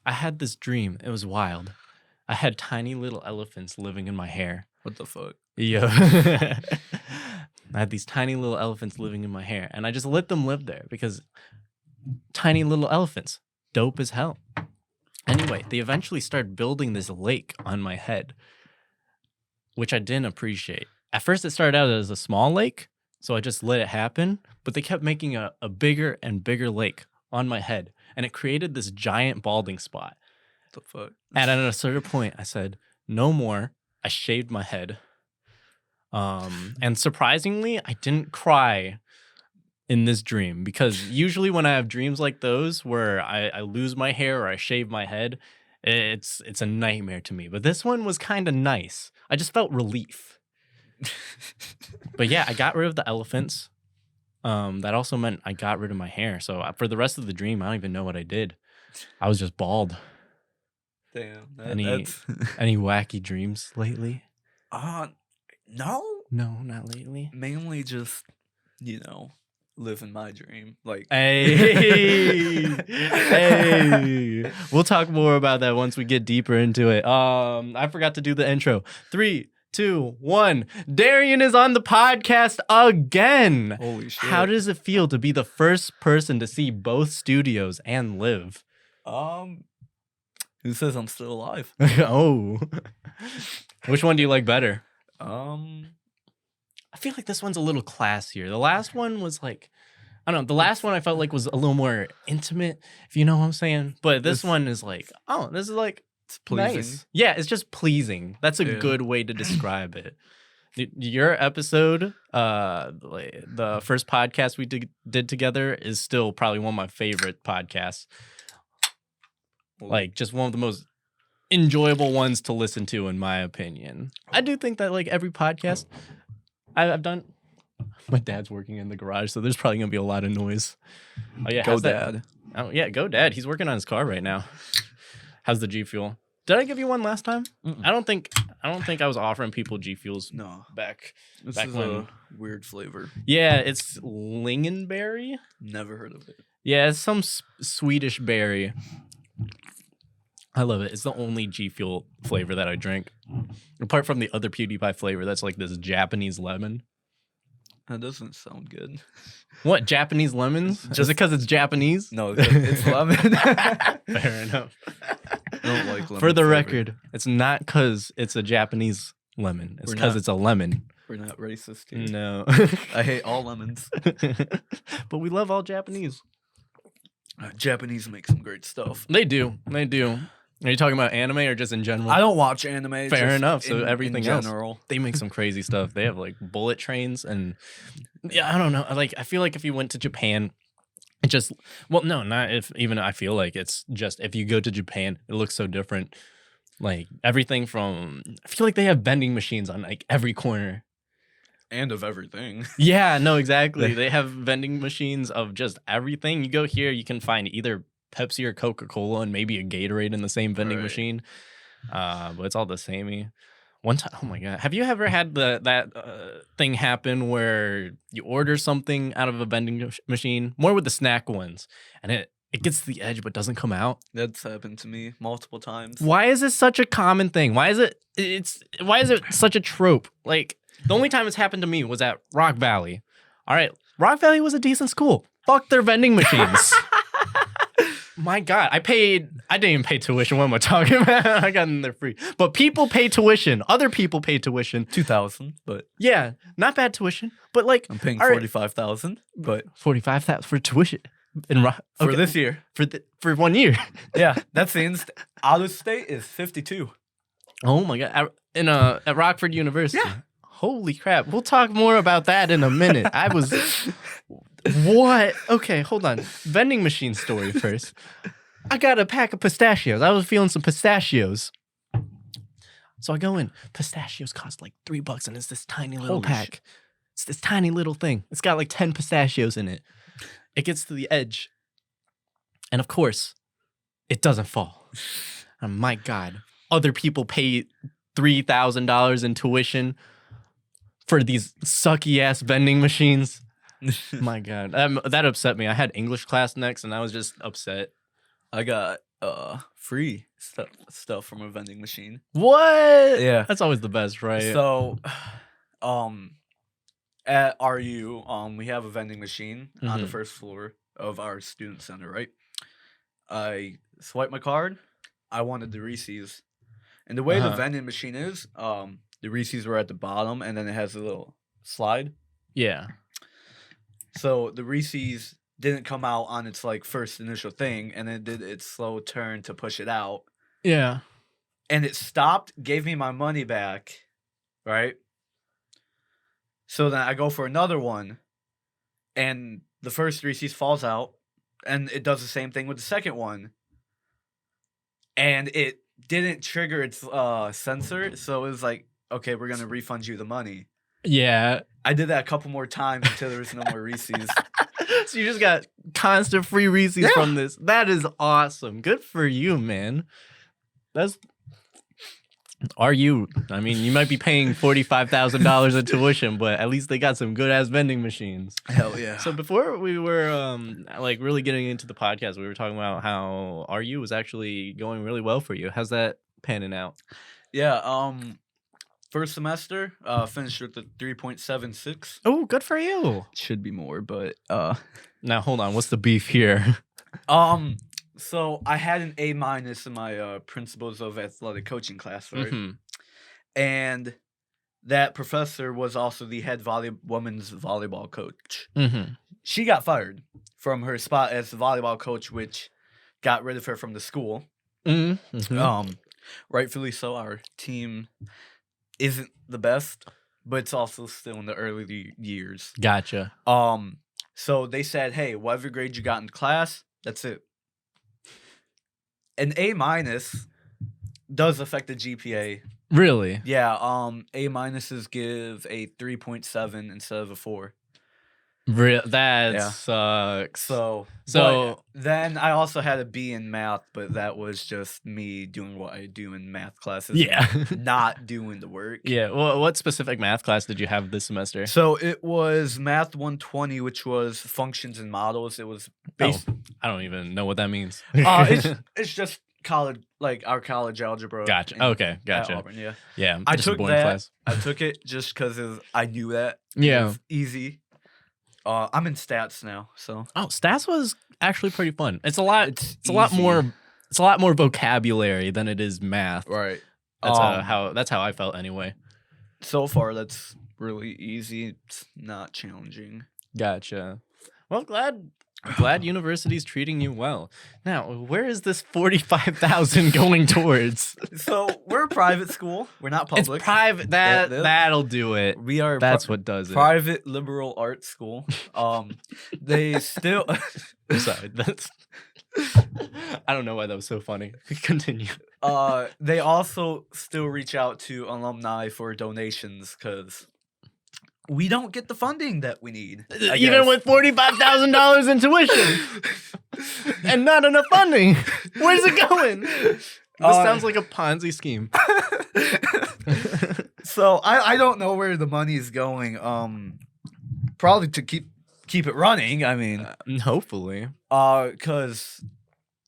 I had this dream. It was wild. I had tiny little elephants living in my hair. What the fuck? Yo. I had these tiny little elephants living in my hair, and I just let them live there because tiny little elephants, dope as hell. Anyway, they eventually started building this lake on my head, which I didn't appreciate. At first, it started out as a small lake, so I just let it happen, but they kept making a bigger and bigger lake on my head, and it created this giant balding spot. What the fuck? And at a certain point, I said, no more. I shaved my head. And surprisingly, I didn't cry in this dream because usually when I have dreams like those where I lose my hair or I shave my head, it's a nightmare to me. But this one was kind of nice. I just felt relief. But yeah, I got rid of the elephants. That also meant I got rid of my hair. So for the rest of the dream, I don't even know what I did. I was just bald. Damn. Any wacky dreams lately? No. No, not lately. Mainly just, living my dream. Like, hey. We'll talk more about that once we get deeper into it. I forgot to do the intro. 3, 2, 1. Daryan is on the podcast again. Holy shit. How does it feel to be the first person to see both studios and live? Who says I'm still alive? Oh. Which one do you like better? I feel like this one's a little classier. The last one was like, I don't know. The last one I felt like was a little more intimate, if you know what I'm saying. But this one is like, oh, this is like, It's pleasing. nice. Yeah, it's just pleasing. That's a good way to describe it. Your episode, the first podcast we did together is still probably one of my favorite podcasts. Like, just one of the most enjoyable ones to listen to, in my opinion. I do think that, like, every podcast I've done... My dad's working in the garage, so there's probably going to be a lot of noise. Oh, yeah. Go Dad. Oh, yeah, go Dad. He's working on his car right now. How's the G Fuel? Did I give you one last time? Mm-mm. I don't think I was offering people G Fuels No. back This back is when. a weird flavor. Yeah, it's lingonberry. Never heard of it. Yeah, it's some Swedish berry. I love it. It's the only G Fuel flavor that I drink. Apart from the other PewDiePie flavor, that's like this Japanese lemon. That doesn't sound good. What, Japanese lemons? Just because it's Japanese? No, it's lemon. Fair enough. I don't like lemon For the flavor. record, it's not because it's a Japanese lemon. It's We're because not- it's a lemon. We're not racist here. No. I hate all lemons. But we love all Japanese. Japanese make some great stuff. They do. They do. Are you talking about anime or just in general? I don't watch anime. Fair just enough. So in everything else. general. They make some crazy stuff. They have like bullet trains and yeah, I don't know. Like I feel like if you went to Japan, it just no, not if even I feel like it's just if you go to Japan, it looks so different. Like everything from I feel like they have vending machines on like every corner. And of everything. Yeah, no, exactly. They have vending machines of just everything. You go here, you can find either Pepsi or Coca-Cola and maybe a Gatorade in the same vending machine. But it's all the samey. One time, oh my God. Have you ever had that thing happen where you order something out of a vending machine, more with the snack ones, and it gets to the edge but doesn't come out? That's happened to me multiple times. Why is this such a common thing? Why is it such a trope? Like, the only time it's happened to me was at Rock Valley. All right, Rock Valley was a decent school. Fuck their vending machines. My God, I didn't even pay tuition. What am I talking about? I got in there free. But people pay tuition. Other people pay tuition. 2,000, but Yeah, not bad tuition. But like, I'm paying all right, 45,000, but 45,000 for tuition for this year. for 1 year. Yeah, that's the out of state is 52. Oh my God, at Rockford University. Yeah. Holy crap. We'll talk more about that in a minute. I was what? Okay, hold on. Vending machine story first. I got a pack of pistachios. I was feeling some pistachios. So I go in. Pistachios cost like $3 and it's this tiny little Holy pack. It's this tiny little thing. It's got like 10 pistachios in it. It gets to the edge. And of course, it doesn't fall. Oh my God. Other people pay $3,000 in tuition for these sucky ass vending machines. My God. That upset me. I had English class next and I was just upset. I got free stuff from a vending machine. What? Yeah. That's always the best, right? So, at RU, we have a vending machine on the first floor of our student center, right? I swipe my card. I wanted the Reese's. And the way the vending machine is, the Reese's were at the bottom, and then it has a little slide. Yeah. So the Reese's didn't come out on its like first initial thing, and it did its slow turn to push it out. Yeah. And it stopped, gave me my money back, right? So then I go for another one, and the first Reese's falls out, and it does the same thing with the second one. And it didn't trigger its sensor, so it was like, okay, we're gonna refund you the money. Yeah. I did that a couple more times until there was no more Reese's. So you just got constant free Reese's from this. That is awesome. Good for you, man. I mean, you might be paying $45,000 in tuition, but at least they got some good ass vending machines. Hell yeah. So before we were like really getting into the podcast, we were talking about how RU was actually going really well for you. How's that panning out? Yeah, first semester, finished with a 3.76. Oh, good for you. Should be more, but now hold on, what's the beef here? So I had an A- in my principles of athletic coaching class, right? And that professor was also the head women's volleyball coach. She got fired from her spot as the volleyball coach, which got rid of her from the school. Rightfully so. Our team isn't the best, but it's also still in the early years. Gotcha. So they said, hey, whatever grade you got in class, that's it. An A- does affect the GPA. Really? Yeah, A- give a 3.7 instead of a 4. That sucks. So then I also had a B in math, but that was just me doing what I do in math classes. Yeah. Not doing the work. Yeah. Well, what specific math class did you have this semester? So it was Math 120, which was functions and models. It was I don't even know what that means. It's just college, like our college algebra. Gotcha. Okay, gotcha. At Auburn, yeah. Yeah. I took that. Class. I took it just because I knew that. Yeah. It was easy. I'm in stats now, so. Oh, stats was actually pretty fun. It's a lot. It's a lot easy. more. It's a lot more vocabulary than it is math. Right. That's how I felt anyway. So far, that's really easy. It's not challenging. Gotcha. Well, I'm glad university's treating you well. Now, where is this $45,000 going towards? So we're a private school. We're not public. It's private. That'll do it. We are. That's what does it. Private liberal arts school. They still. I'm sorry. I don't know why that was so funny. Continue. They also still reach out to alumni for donations because we don't get the funding that we need. Even with $45,000 in tuition and not enough funding. Where's it going? This sounds like a Ponzi scheme. So I don't know where the money is going. Probably to keep it running. I mean, hopefully. Because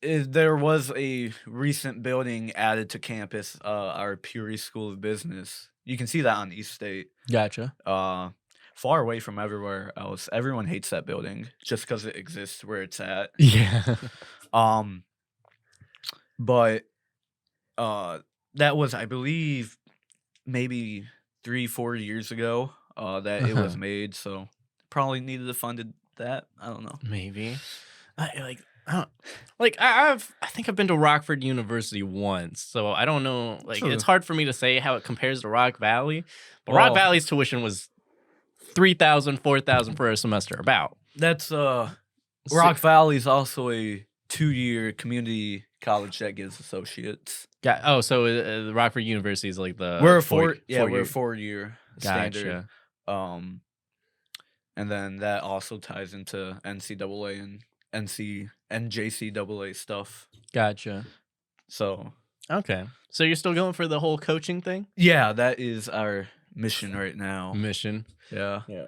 there was a recent building added to campus, our Peoria School of Business. You can see that on East State. Gotcha. Far away from everywhere else. Everyone hates that building just because it exists where it's at. Yeah. But that was, I believe, maybe 3-4 years ago that it was made. So probably needed to fund that. I don't know. Maybe. I think I've been to Rockford University once, so I don't know. Like, True. It's hard for me to say how it compares to Rock Valley. But Rock Valley's tuition was $3,000, $4,000 for a semester. About. That's Rock Valley is also a 2-year community college that gives associates. So the Rockford University is like the we're a 4-year standard. Gotcha. And then that also ties into NCAA and NJCAA stuff. Gotcha. So okay. So you're still going for the whole coaching thing? Yeah, that is our mission right now. Mission. Yeah. Yeah.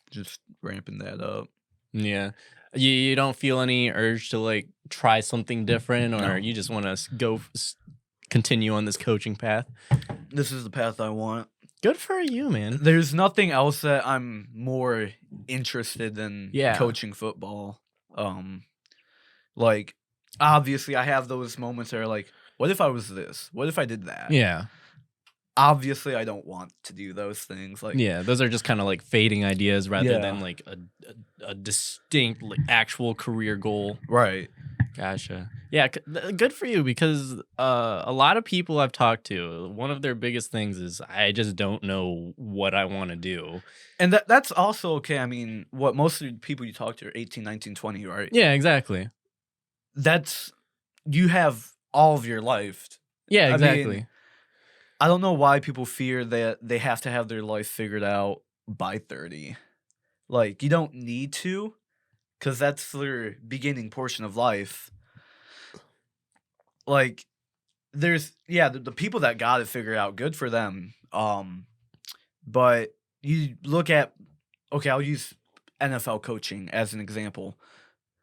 Just ramping that up. Yeah. You don't feel any urge to like try something different, or No. you just want to continue on this coaching path? This is the path I want. Good for you, man. There's nothing else that I'm more interested in Yeah. coaching football. Like, obviously, I have those moments that are like, what if I was this? What if I did that? Yeah. Obviously, I don't want to do those things. Like, Yeah, those are just kind of like fading ideas rather Yeah. than like a distinct like actual career goal. right. Gotcha. Yeah, good for you, because a lot of people I've talked to, one of their biggest things is I just don't know what I want to do. And that's also okay. I mean, what most of the people you talk to are 18, 19, 20, right? Yeah, exactly. That's, you have all of your life. Yeah, I exactly. mean, I don't know why people fear that they have to have their life figured out by 30. Like, you don't need to, because that's their beginning portion of life. Like, there's, the people that got it figured out, good for them. But you look at, okay, I'll use NFL coaching as an example.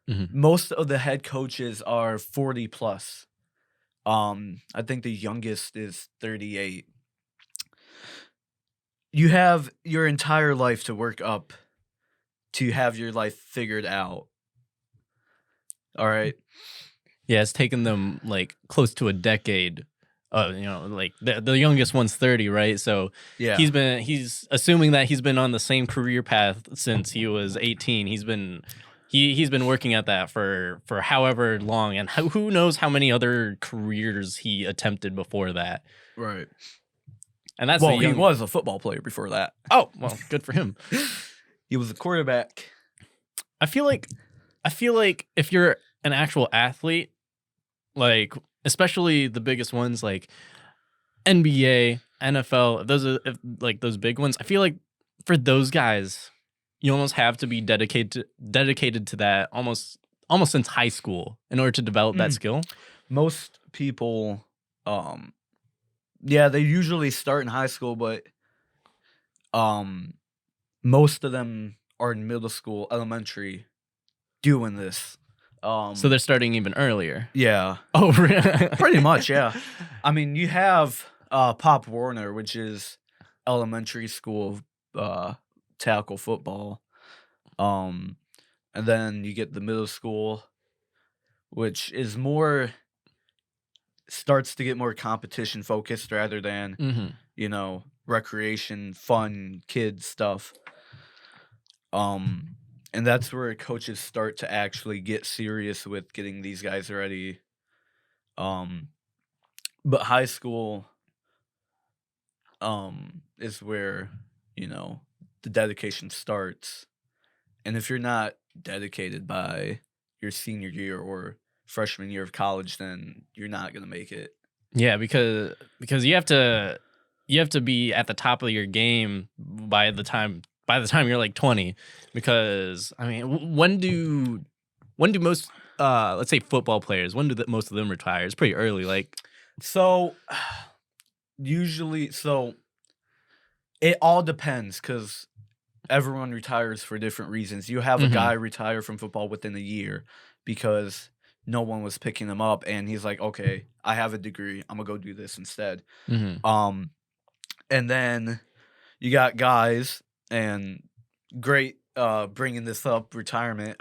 Mhm. Most of the head coaches are 40 plus. I think the youngest is 38. You have your entire life to work up to have your life figured out. All right. Yeah, it's taken them like close to a decade. Like the youngest one's 30, right? So Yeah. he's assuming that he's been on the same career path since he was 18. He's been working at that for however long, and who knows how many other careers he attempted before that. Right. And that's Well, he was a football player before that. Oh, well, good for him. He was a quarterback. I feel like if you're an actual athlete, like especially the biggest ones like NBA, NFL, those big ones, I feel like for those guys, you almost have to be dedicated to that almost since high school in order to develop that skill. Most people, they usually start in high school, but most of them are in middle school, elementary, doing this. So they're starting even earlier. Yeah. Oh, really? Pretty much, yeah. I mean, you have Pop Warner, which is elementary school tackle football. And then you get the middle school, which is starts to get more competition focused rather than, recreation, fun, kids stuff. And that's where coaches start to actually get serious with getting these guys ready. But high school is where, the dedication starts. And if you're not dedicated by your senior year or freshman year of college, then you're not going to make it. Yeah, because you have to be at the top of your game by the time you're like 20, because I mean, when do most let's say football players, when do most of them retire? It's pretty early, like. So usually, it all depends, because everyone retires for different reasons. You have a guy retire from football within a year because no one was picking him up, and he's like, okay, I have a degree, I'm gonna go do this instead. And then you got guys, and great bringing this up, retirement,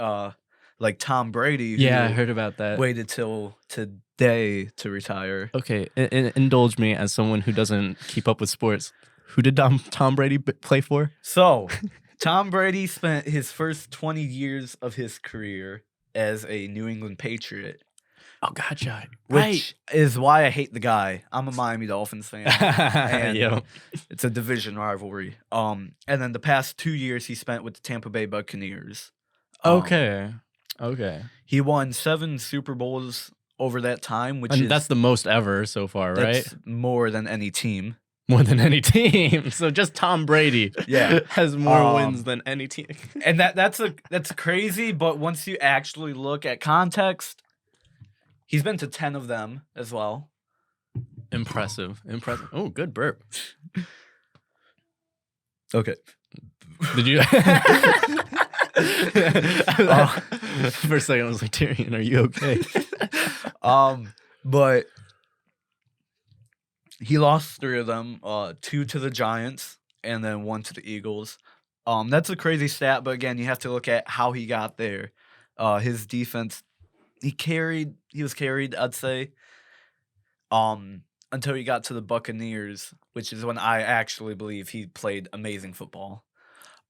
like Tom Brady. Yeah, I heard about that. Waited till today to retire. Okay, indulge me as someone who doesn't keep up with sports. Who did Tom Brady play for? So, Tom Brady spent his first 20 years of his career as a New England Patriot. Oh, gotcha. Which is why I hate the guy. I'm a Miami Dolphins fan. And it's a division rivalry. And then the past 2 years he spent with the Tampa Bay Buccaneers. Okay. He won 7 Super Bowls over that time, that's the most ever so far, right? That's more than any team. More than any team. So just Tom Brady has more wins than any team. And that's crazy, but once you actually look at context, he's been to 10 of them as well. Impressive. Oh, good burp. Okay. Did you For a second, I was like, Daryan, are you okay? But he lost 3 of them, 2 to the Giants and then 1 to the Eagles. That's a crazy stat, but again, you have to look at how he got there. His defense, he was carried, I'd say, until he got to the Buccaneers, which is when I actually believe he played amazing football.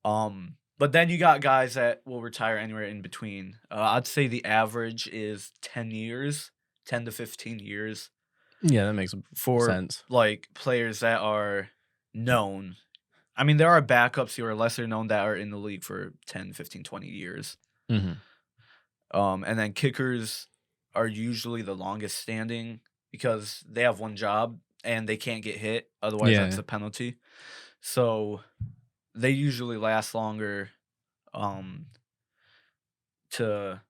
But then you got guys that will retire anywhere in between. I'd say the average is 10 years, 10 to 15 years. Yeah, that makes for sense. Like players that are known. I mean, there are backups who are lesser known that are in the league for 10, 15, 20 years. Mm-hmm. And then kickers are usually the longest standing because they have one job and they can't get hit. Otherwise, that's a penalty. So they usually last longer to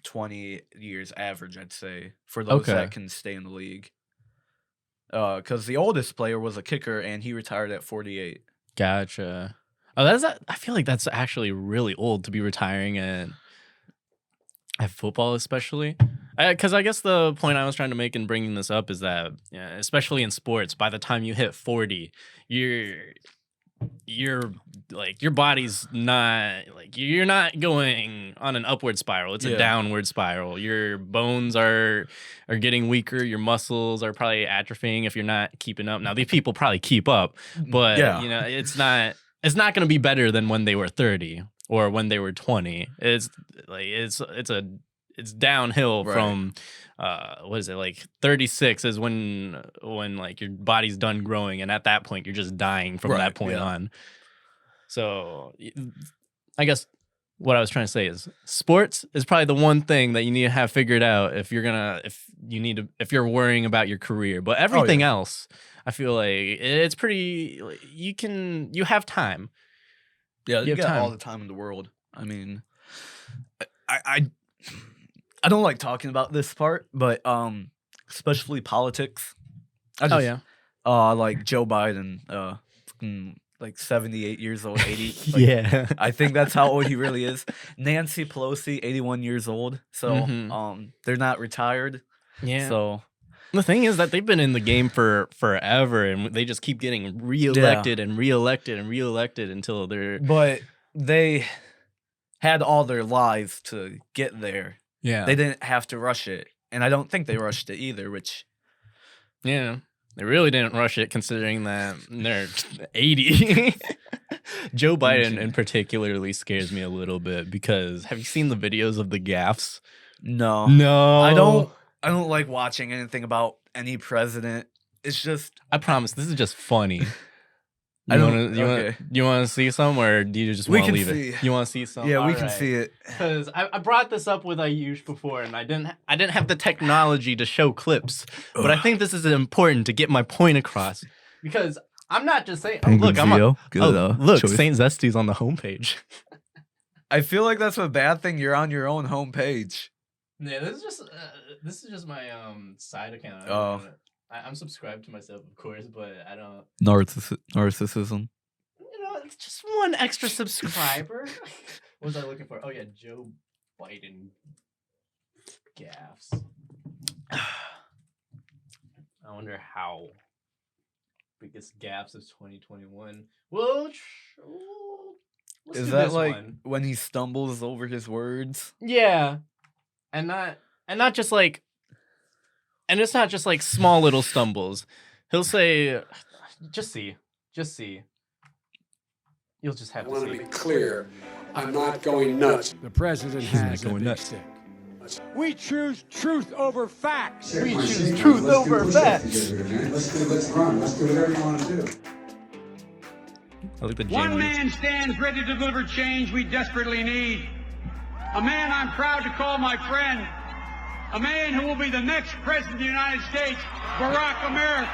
20 years average, I'd say, for those that can stay in the league. Because the oldest player was a kicker and he retired at 48. Gotcha. Oh, I feel like that's actually really old to be retiring at football, especially. Because I guess the point I was trying to make in bringing this up is that, especially in sports, by the time you hit 40, you're like your body's not like you're not going on an upward spiral. It's a downward spiral. Your bones are getting weaker. Your muscles are probably atrophying if you're not keeping up. Now these people probably keep up, but it's not going to be better than when they were 30 or when they were 20. It's like it's downhill from what is it, like 36 is when like your body's done growing, and at that point you're just dying from that point on. So I guess what I was trying to say is sports is probably the one thing that you need to have figured out if you're worrying about your career. But everything else, I feel like it's pretty, you have time. Yeah, you got all the time in the world. I mean, I don't like talking about this part, but especially politics. Like Joe Biden, like 78 years old, 80. Like, I think that's how old he really is. Nancy Pelosi, 81 years old. So they're not retired. Yeah. So the thing is that they've been in the game for forever, and they just keep getting reelected and reelected and reelected until they're. But they had all their lives to get there. Yeah. They didn't have to rush it. And I don't think they rushed it either, which. Yeah. They really didn't rush it considering that they're 80. Joe Biden in particularly scares me a little bit because have you seen the videos of the gaffes? No. I don't like watching anything about any president. It's just. I promise, this is just funny. You want to see some, or do you just want to leave it? You want to see some? Yeah, we can see it. Because I brought this up with Ayush before, and I didn't have the technology to show clips, but I think this is important to get my point across. Because I'm not just saying. Look, Saint Zesty's on the homepage. I feel like that's a bad thing. You're on your own homepage. Yeah, this is just my side account. I'm subscribed to myself, of course, but I don't. Narcissism. It's just one extra subscriber. What was I looking for? Oh yeah, Joe Biden gaffes. I wonder how biggest gaffes of 2021. Well, is that like when he stumbles over his words? Yeah, and not just like. And it's not just like small little stumbles. He'll say, just see. You'll just have to see. I want to be clear. I'm not going nuts. The president has a big stick. We choose truth over facts. We choose truth over facts. Let's run. Let's do whatever you want to do. I like the One man stands ready to deliver change we desperately need. A man I'm proud to call my friend. A man who will be the next president of the United States, Barack America.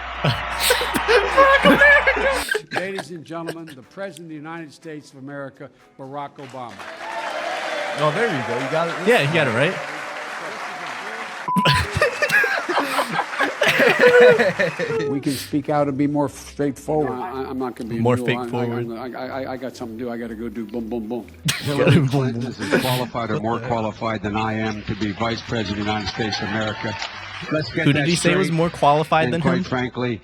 Barack America. Ladies and gentlemen, the president of the United States of America, Barack Obama. Oh, there you go. You got it. Yeah, you got it right. We can speak out and be more straightforward. I'm not going to be More a mule. straightforward. I got something to do. I got to go do boom, boom, boom. Hillary Clinton is as qualified or more qualified than I am to be Vice President of the United States of America. Let's get Who that did he say was straight. more qualified And than quite him? frankly,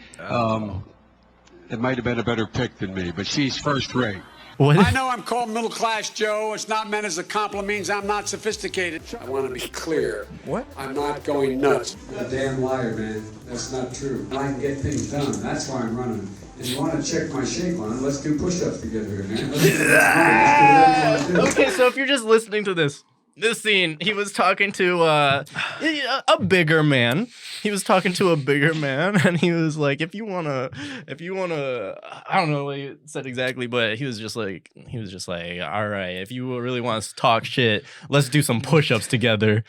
it might have been a better pick than me, but she's first rate. What? I know I'm called middle class, Joe. It's not meant as a compliment. Means I'm not sophisticated. I want to be clear. What? I'm not going nuts. You're a damn liar, man. That's not true. I can get things done. That's why I'm running. If you want to check my shape on it, let's do push-ups together here, man. Let's do whatever you want to do. Okay, so if you're just listening to this scene, he was talking to a bigger man. He was talking to a bigger man, and he was like, if you wanna, I don't know what he said exactly, but he was just like, all right, if you really want to talk shit, let's do some push-ups together.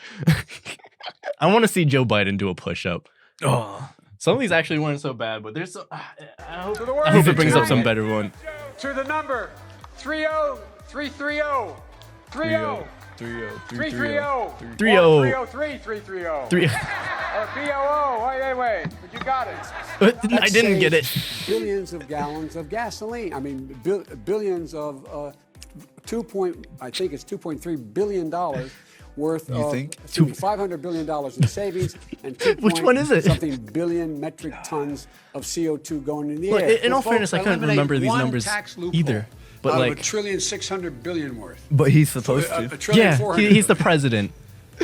I want to see Joe Biden do a push-up. Oh, some of these actually weren't so bad, but there's some. I hope it brings up some better one. To the number 30330. 30. 330. 3-0. 303 330. 3. Or BOO. Wait. But you got it. I didn't get it. Billions of gallons of gasoline. I mean, billions of I think it's $2.3 billion worth of think? $500 billion in savings and 2 Which one is it? something billion metric tons of CO2 going in the Well, air. in all fairness, I couldn't remember these numbers either. But out like, of $1,600,000,000,000,000 worth. But he's supposed A to. trillion yeah, 400 he's the president.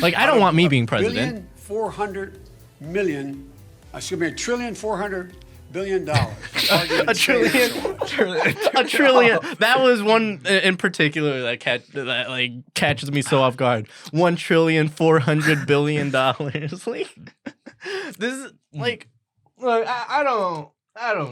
Like, I don't want me being president. $1,400,000,000. Excuse me, $1,400,000,000,000. A trillion. That was one in particular that catches me so off guard. $1,400,000,000,000. Like, this is like, look, I don't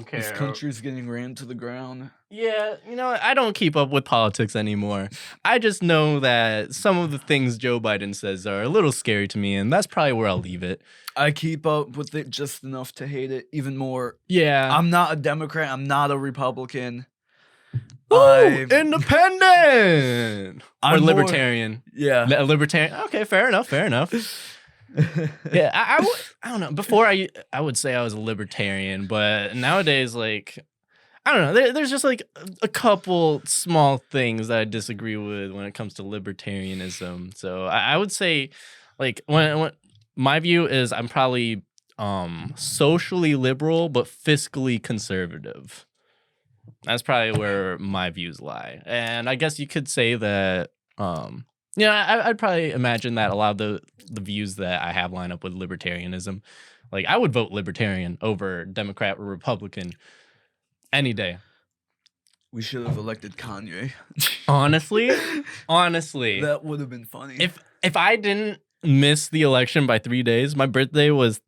care. This country's getting ran to the ground. Yeah, I don't keep up with politics anymore. I just know that some of the things Joe Biden says are a little scary to me, and that's probably where I'll leave it. I keep up with it just enough to hate it even more. Yeah. I'm not a Democrat. I'm not a Republican. Ooh, independent! Or I'm more- libertarian. Yeah. A libertarian. Okay, fair enough. Yeah, I don't know. Before I would say I was a libertarian, but nowadays, like, I don't know. There's just like a couple small things that I disagree with when it comes to libertarianism. So I would say, like, when my view is I'm probably socially liberal but fiscally conservative. That's probably where my views lie. And I guess you could say that I'd probably imagine that a lot of the views that I have line up with libertarianism. Like, I would vote libertarian over Democrat or Republican any day. We should have elected Kanye. Honestly, That would have been funny. if I didn't miss the election by 3 days, my birthday was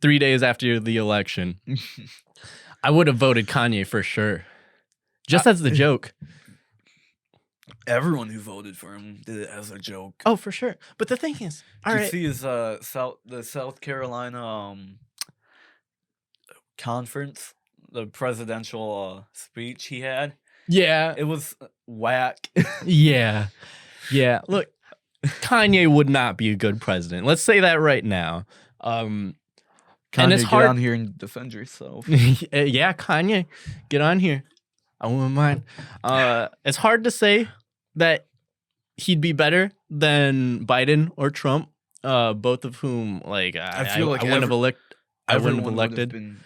3 days after the election, I would have voted Kanye for sure. Just as the joke. Everyone who voted for him did it as a joke. Oh, for sure. But the thing is, Did you see his South Carolina conference, the presidential speech he had? yeah, It was whack. yeah. Look, Kanye would not be a good president. Let's say that right now. Kanye, and it's hard. get on here and defend yourself. Yeah, Kanye, get on here. I wouldn't mind. It's hard to say that he'd be better than Biden or Trump, both of whom, like, I feel like I wouldn't have elected. Everyone would have been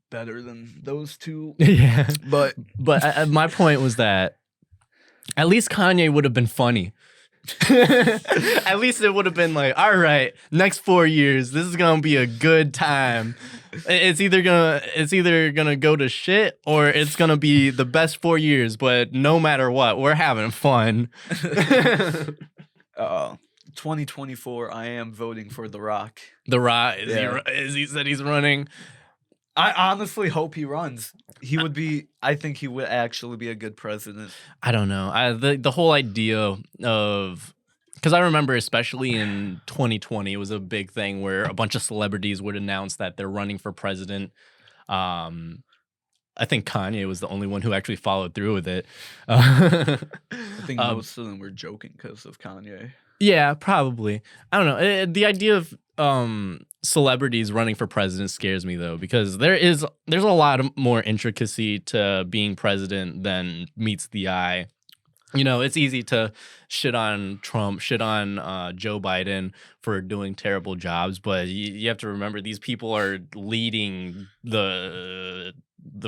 better than those two. Yeah, But my point was that at least Kanye would have been funny. At least it would have been like, all right, next 4 years, this is gonna be a good time. It's either gonna go to shit or it's gonna be the best 4 years. But no matter what, we're having fun. 2024, I am voting for The Rock. The Rock Yeah. he said he's running. I honestly hope he runs. I think he would actually be a good president. I don't know. The whole idea of, because I remember especially in 2020, it was a big thing where a bunch of celebrities would announce that they're running for president. I think Kanye was the only one who actually followed through with it. I think most of them were joking because of Kanye. Yeah, probably. I don't know. The idea celebrities running for president scares me though, because there's a lot of more intricacy to being president than meets the eye. You know, it's easy to shit on Trump, shit on Joe Biden for doing terrible jobs, but you have to remember these people are leading the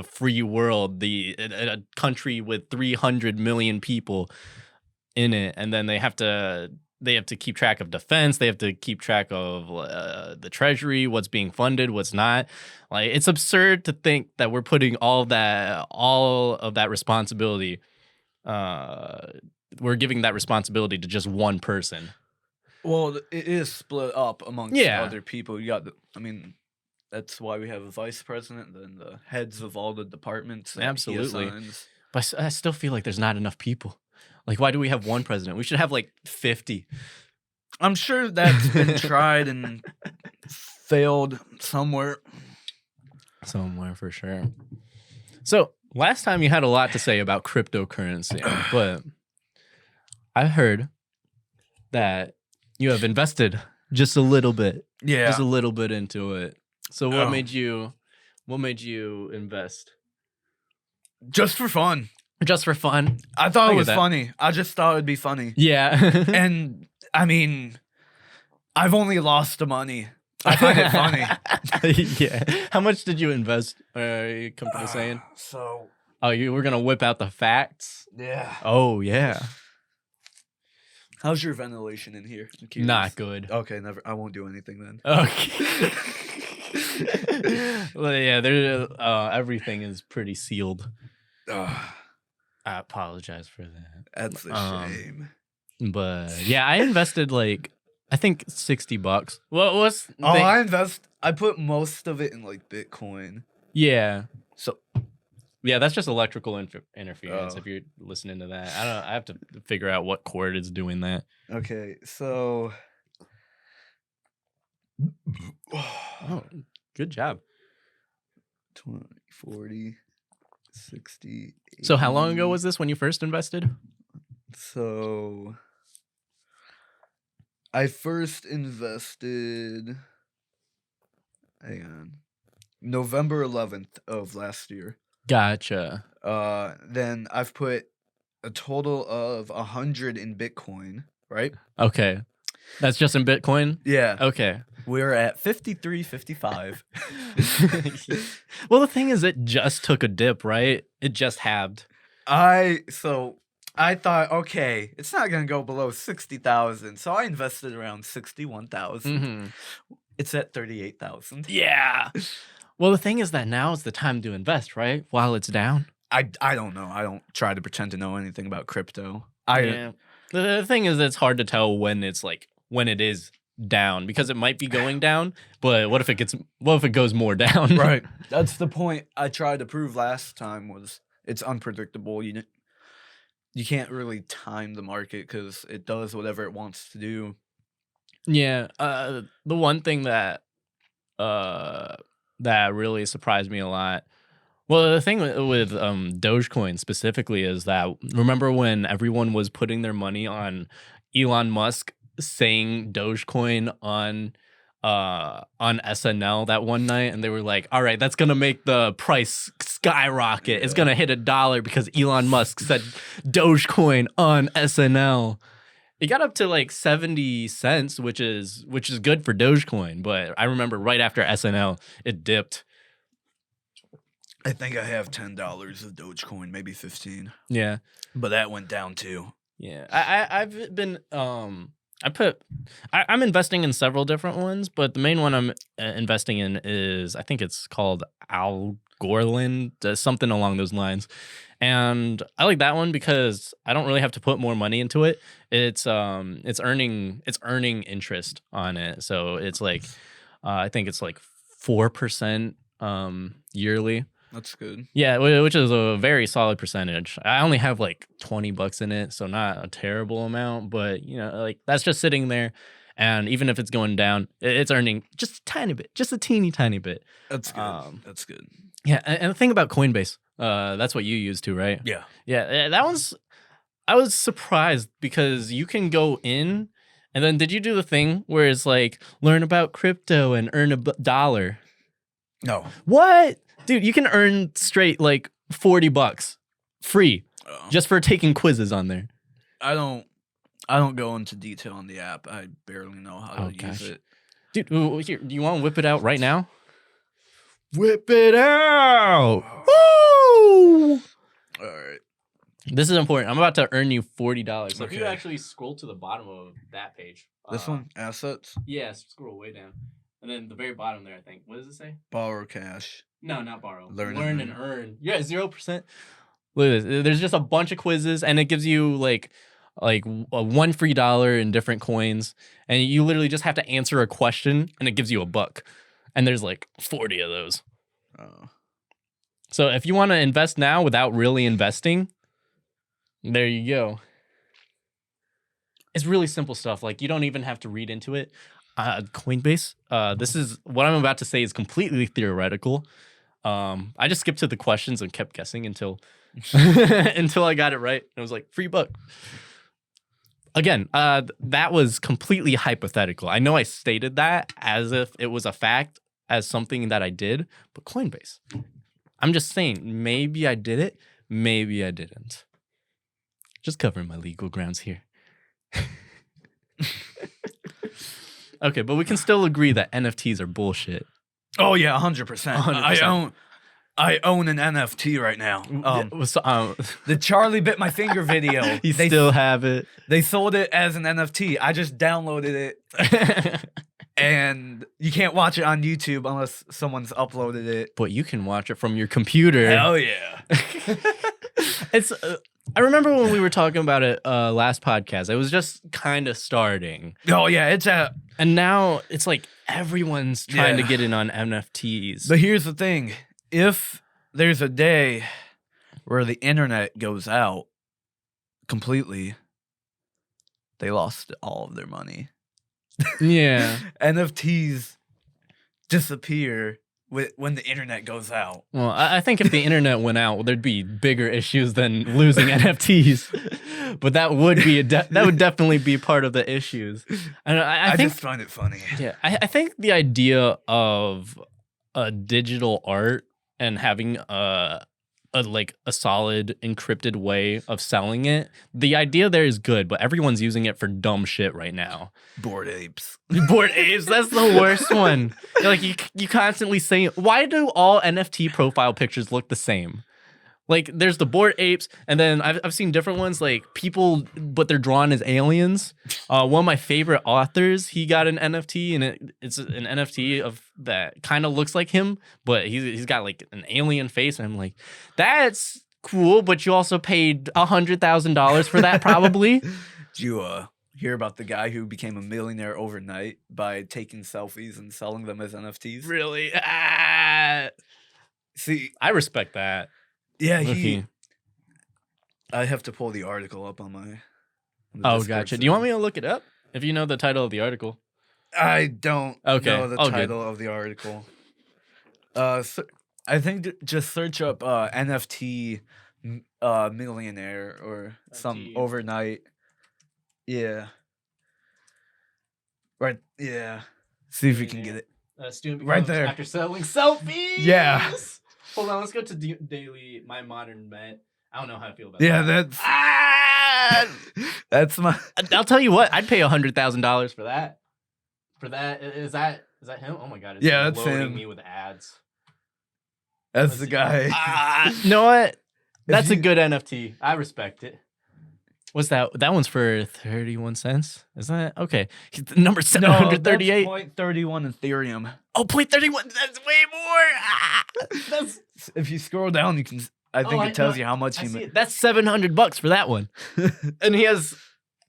free world, a country with 300 million people in it, and then they have to keep track of defense. They have to keep track of the treasury, what's being funded, what's not. Like, it's absurd to think that we're putting all of that responsibility. We're giving that responsibility to just one person. Well, it is split up amongst other people. You got that's why we have a vice president, then the heads of all the departments. Absolutely. But I still feel like there's not enough people. Like, why do we have one president? We should have like 50. I'm sure that's been tried and failed somewhere. Somewhere for sure. So last time you had a lot to say about cryptocurrency, but I heard that you have invested just a little bit. Yeah. Just a little bit into it. So what made you invest? Just for fun. Just for fun. I thought it was funny. I just thought it'd be funny. Yeah. And I mean, I've only lost the money. I find it funny. Yeah. How much did you invest? Are you comfortable saying? So. Oh, you were gonna whip out the facts? Yeah. Oh yeah. How's your ventilation in here? Not good. Okay, never. I won't do anything then. Okay. Well, yeah, everything is pretty sealed. I apologize for that. That's a shame. But yeah, I invested like I think $60. What was? I put most of it in like Bitcoin. Yeah. So. Yeah, that's just electrical interference. If you're listening to that, I have to figure out what cord is doing that. Okay, so. Oh, good job. 20, 40, 60. 80. So how long ago was this when you first invested? So I first invested, hang on, November 11th of last year. Gotcha. Then I've put a total of 100 in Bitcoin, right? Okay. That's just in Bitcoin? Yeah. Okay. We're at 53.55. Well, the thing is, it just took a dip, right? It just halved. I thought, okay, it's not gonna go below 60,000, so I invested around 61,000. Mm-hmm. It's at 38,000. Yeah. Well, the thing is that now is the time to invest, right? While it's down. I don't know. I don't try to pretend to know anything about crypto. The thing is, it's hard to tell when it is down, because it might be going down, but what if it goes more down? Right. That's the point I tried to prove last time, was it's unpredictable. You can't really time the market because it does whatever it wants to do. Yeah. The one thing that really surprised me a lot. Well, the thing with Dogecoin specifically is that, remember when everyone was putting their money on Elon Musk saying Dogecoin on SNL that one night, and they were like, all right, that's gonna make the price skyrocket. Yeah. It's gonna hit $1 because Elon Musk said Dogecoin on SNL. It got up to like 70 cents, which is good for Dogecoin, but I remember right after SNL it dipped. I think I have $10 of Dogecoin, maybe 15. Yeah. But that went down too. Yeah. I've been I'm investing in several different ones, but the main one I'm investing in is, I think it's called Algorand, something along those lines. And I like that one because I don't really have to put more money into it. It's earning interest on it. So it's like I think it's like 4% yearly. That's good. Yeah, which is a very solid percentage. I only have like $20 in it, so not a terrible amount, but like that's just sitting there. And even if it's going down, it's earning just a tiny bit, just a teeny tiny bit. That's good. That's good. Yeah, and the thing about Coinbase, that's what you use too, right? Yeah. Yeah, that one's, I was surprised because you can go in And then did you do the thing where it's like learn about crypto and earn $1? No. What? Dude, you can earn straight like $40 free just for taking quizzes on there. I don't go into detail on the app. I barely know how to use it. Dude, here, do you want to whip it out right now? Whip it out! Woo! All right. This is important. I'm about to earn you $40. So if you Okay. actually scroll to the bottom of that page. This one? Assets? Yeah, scroll way down. And then the very bottom there, I think. What does it say? Borrow cash. No, not borrow. Learn and earn. Yeah, 0%. Look at this. There's just a bunch of quizzes, and it gives you like one free dollar in different coins, and you literally just have to answer a question, and it gives you $1. And there's like 40 of those. Oh. So if you want to invest now without really investing, there you go. It's really simple stuff. Like you don't even have to read into it. Coinbase. This is what I'm about to say is completely theoretical. I just skipped to the questions and kept guessing until until I got it right. It was like free $1. Again, that was completely hypothetical. I know I stated that as if it was a fact, as something that I did, but Coinbase. I'm just saying, maybe I did it, maybe I didn't. Just covering my legal grounds here. Okay, but we can still agree that NFTs are bullshit. Oh yeah, 100%. 100%. I own an NFT right now. The Charlie Bit My Finger video. You still have it. They sold it as an NFT. I just downloaded it, and you can't watch it on YouTube unless someone's uploaded it. But you can watch it from your computer. Hell yeah! It's. I remember when we were talking about it last podcast. It was just kind of starting. Oh yeah, and now it's like everyone's trying to get in on NFTs. But here's the thing. If there's a day where the internet goes out completely, they lost all of their money. Yeah. NFTs disappear when the internet goes out. Well, I think if the internet went out, there'd be bigger issues than losing NFTs. But that would be that would definitely be part of the issues. And I think, just find it funny. Yeah, I think the idea of a digital art and having a solid encrypted way of selling it, the idea there is good, but everyone's using it for dumb shit right now. Bored apes. Bored apes, that's the worst one. Like you constantly say, why do all NFT profile pictures look the same? Like there's the bored apes, and then I've seen different ones, like people, but they're drawn as aliens. One of my favorite authors, he got an NFT, and it's an NFT of that kind of looks like him, but he's got like an alien face, and I'm like, that's cool, but you also paid $100,000 for that, probably. Did you hear about the guy who became a millionaire overnight by taking selfies and selling them as NFTs? Really? See, I respect that. Yeah, Okay. I have to pull the article up on my. Oh, gotcha. Do you want me to look it up? If you know the title of the article. I don't know the Oh, title of the article. I think just search up NFT millionaire or some overnight. Yeah. Right. Yeah. See if we can get it. Student Right there. After selling selfies. Yeah. Hold on, let's go to Daily My Modern Bet. I don't know how I feel about Yeah, that. that's my. I'll tell you what, I'd pay $100,000 for that. For that, is that him? Oh my god, it's Yeah, that's loading him. me with ads. That's the guy. You know what? That's a good NFT. I respect it. What's that? That one's for 31 cents. Is that okay? Number 738. No, that's 0.31 Ethereum. Oh, 0.31. That's way more. That's. If you scroll down, you can. I think it tells you how much I he see made. it. That's $700 for that one. And he has,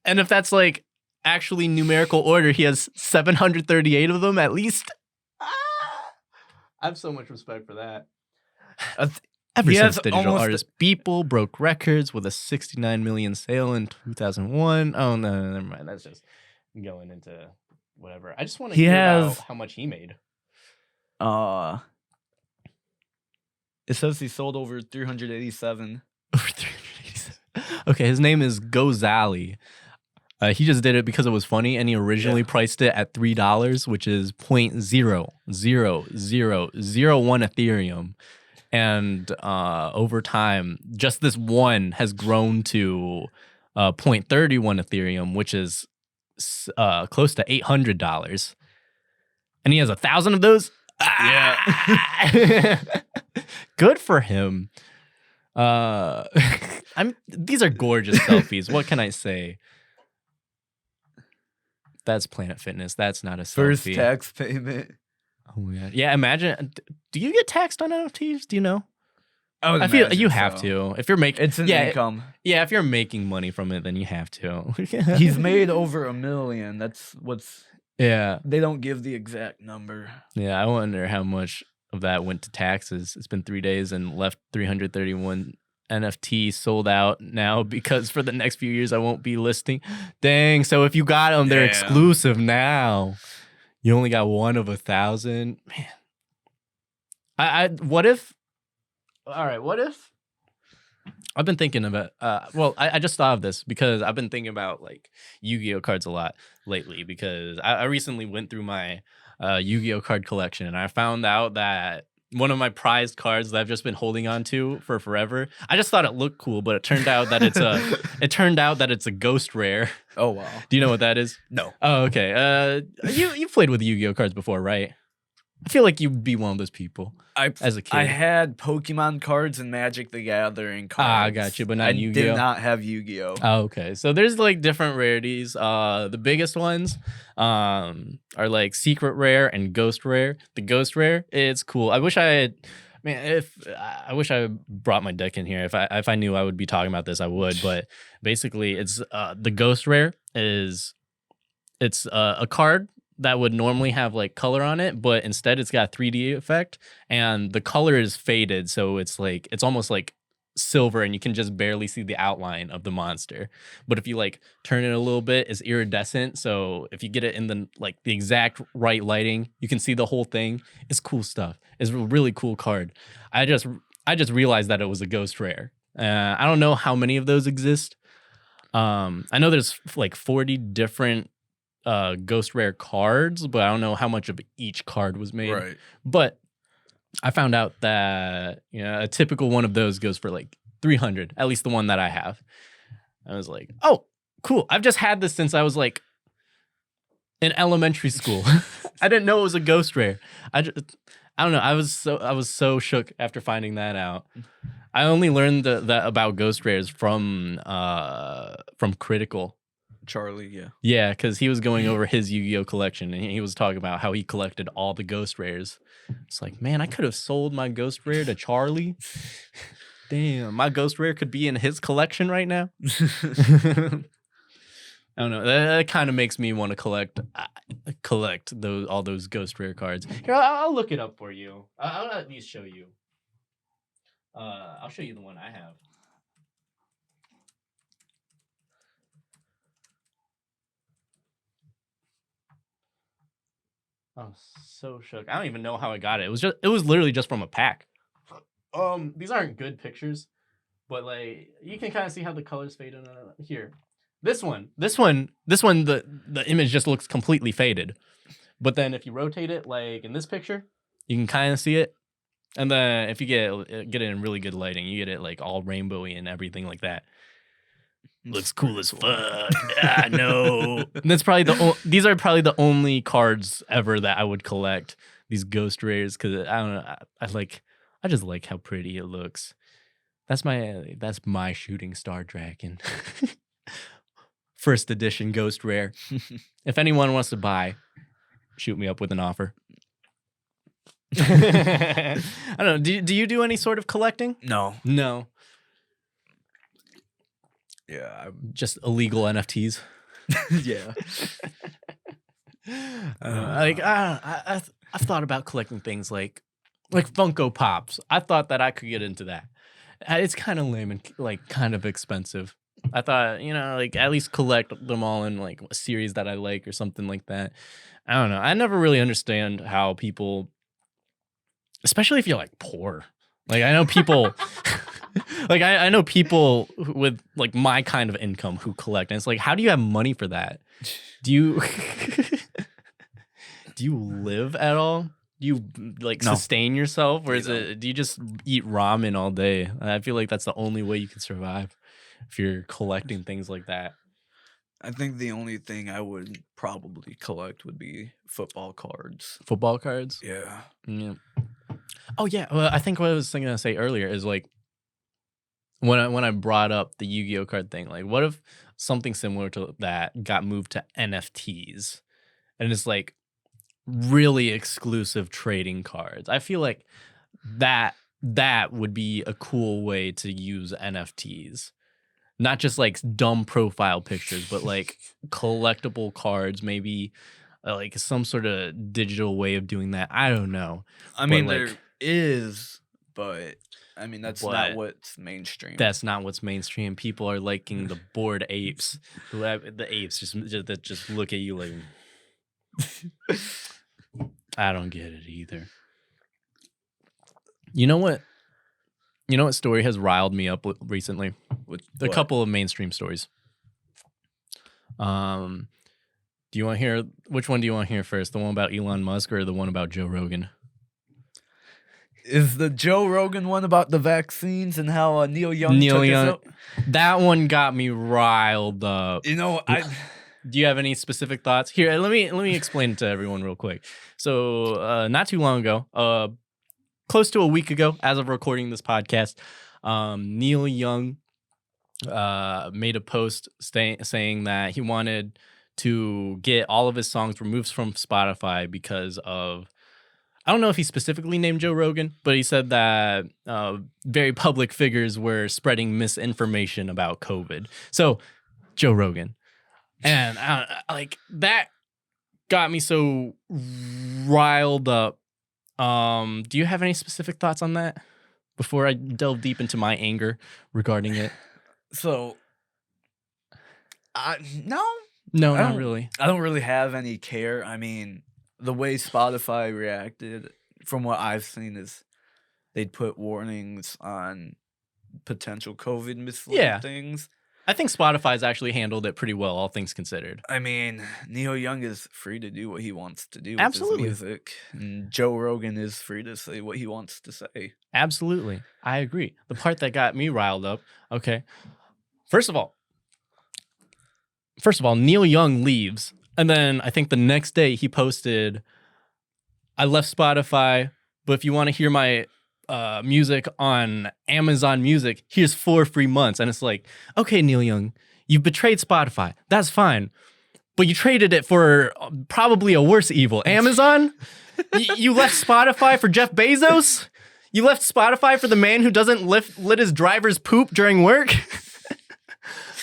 and if that's like actually numerical order, he has 738 of them at least. I have so much respect for that. Ever He since has digital almost artists Beeple broke records with a 69 million sale in 2001. Oh no, never mind. That's just going into whatever. I just want to hear about how much he made. It says he sold over 387. Over 387. Okay, his name is Gozali. He just did it because it was funny, and he originally priced it at $3, which is 0.00001 Ethereum. And over time, just this one has grown to 0.31 Ethereum, which is close to $800. And he has 1,000 of those. Yeah. Good for him. These are gorgeous selfies. What can I say? That's Planet Fitness. That's not a selfie. First tax payment. Oh yeah. Yeah, imagine. Do you get taxed on NFTs? Do you know? I feel you have to. If you're making It's an income. Yeah, if you're making money from it, then you have to. He's made over $1 million. That's what's Yeah. they don't give the exact number. Yeah, I wonder how much of that went to taxes. It's been 3 days and left 331 NFT sold out now because for the next few years I won't be listing. Dang, so if you got them, they're exclusive now. You only got one of 1,000. Man. What if I've been thinking about I just thought of this because I've been thinking about like Yu-Gi-Oh cards a lot lately because I recently went through my Yu-Gi-Oh card collection and I found out that one of my prized cards that I've just been holding on to for forever. I just thought it looked cool, but it turned out that it's a ghost rare. Oh wow. Do you know what that is? No. Oh, okay. You played with Yu-Gi-Oh cards before, right? I feel like you'd be one of those people. As a kid. I had Pokemon cards and Magic the Gathering cards. I got you, but not Yu-Gi-Oh. I did not have Yu-Gi-Oh. Oh, okay. So there's like different rarities. The biggest ones are like Secret Rare and Ghost Rare. The Ghost Rare, it's cool. I wish I brought my deck in here. If I knew I would be talking about this, I would. But basically, it's the Ghost Rare it's a card that would normally have like color on it, but instead it's got a 3D effect and the color is faded. So it's almost like silver and you can just barely see the outline of the monster. But if you like turn it a little bit, it's iridescent. So if you get it in the exact right lighting, you can see the whole thing. It's cool stuff. It's a really cool card. I just realized that it was a ghost rare. I don't know how many of those exist. I know there's like 40 different ghost rare cards, but I don't know how much of each card was made. Right. But I found out that a typical one of those goes for like 300, at least the one that I have. I was like, oh, cool. I've just had this since I was like in elementary school. I didn't know it was a ghost rare. I don't know. I was so shook after finding that out. I only learned that about ghost rares from Critical. Charlie, yeah. Yeah, because he was going over his Yu-Gi-Oh collection and he was talking about how he collected all the ghost rares. It's like, man, I could have sold my ghost rare to Charlie. Damn, my ghost rare could be in his collection right now. I don't know. That kind of makes me want to collect all those ghost rare cards. Here, I'll look it up for you. I'll at least show you. I'll show you the one I have. I was so shook. I don't even know how I got it. It was literally just from a pack. These aren't good pictures, but like you can kind of see how the colors fade in here. This one, the image just looks completely faded. But then if you rotate it like in this picture, you can kind of see it. And then if you get it in really good lighting, you get it like all rainbowy and everything like that. Looks cool as fuck. I know. That's probably these are probably the only cards ever that I would collect. These ghost rares, because I don't know. I just like how pretty it looks. That's my shooting star dragon. First edition ghost rare. If anyone wants to buy, shoot me up with an offer. I don't know. Do you do any sort of collecting? No. Yeah, just illegal NFTs. Yeah. I've thought about collecting things like Funko Pops. I thought that I could get into that. It's kind of lame and like kind of expensive. I thought, like at least collect them all in like a series that I like or something like that. I don't know. I never really understand how people, especially if you're like poor. Like I know people Like I know people with like my kind of income who collect, and it's like, how do you have money for that? Do you do you live at all? Do you like No. sustain yourself, or is No. it? Do you just eat ramen all day? I feel like that's the only way you can survive if you're collecting things like that. I think the only thing I would probably collect would be football cards. Football cards. Yeah. Yeah. Oh yeah. Well, I think what I was thinking to say earlier is like when I brought up the Yu-Gi-Oh card thing, like what if something similar to that got moved to NFTs, and it's like really exclusive trading cards. I feel like that would be a cool way to use NFTs. Not just like dumb profile pictures, but like collectible cards, maybe like some sort of digital way of doing that. I don't know. I mean, like- there is, but I mean, that's But not what's mainstream. That's not what's mainstream. People are liking the bored apes. The apes that just look at you like, I don't get it either. You know what? You know what story has riled me up recently? With A what? couple of mainstream stories. Do you want to hear which one do you want to hear first? The one about Elon Musk or the one about Joe Rogan? Is the Joe Rogan one about the vaccines and how Neil Young Neil took Young. us out? That one got me riled up. You know, Do you have any specific thoughts? Here, let me explain it to everyone real quick. So, not too long ago, close to a week ago, as of recording this podcast, Neil Young made a post saying that he wanted to get all of his songs removed from Spotify because of, I don't know if he specifically named Joe Rogan, but he said that very public figures were spreading misinformation about COVID. So, Joe Rogan. And like that got me so riled up. Do you have any specific thoughts on that before I delve deep into my anger regarding it? so, no, No, I not don't- really. I don't really have any care. I mean, the way Spotify reacted, from what I've seen, is they'd put warnings on potential COVID misleading Yeah. things. I think Spotify's actually handled it pretty well, all things considered. I mean, Neil Young is free to do what he wants to do with Absolutely. his music, and Joe Rogan is free to say what he wants to say. Absolutely. I agree. The part that got me riled up, okay. First of all, Neil Young leaves. And then I think the next day he posted, I left Spotify, but if you want to hear my music on Amazon Music, here's 4 free months. And it's like, okay, Neil Young, you've betrayed Spotify. That's fine. But you traded it for probably a worse evil. Amazon? You left Spotify for Jeff Bezos? You left Spotify for the man who doesn't let his drivers poop during work?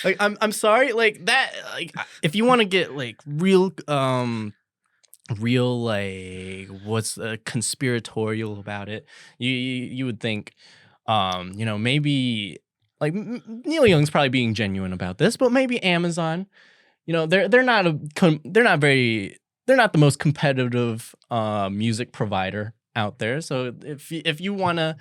Like, I'm sorry, like that, like if you want to get like real like what's conspiratorial about it, you would think maybe like Neil Young's probably being genuine about this, but maybe Amazon, they're not the most competitive music provider out there. So if you wanna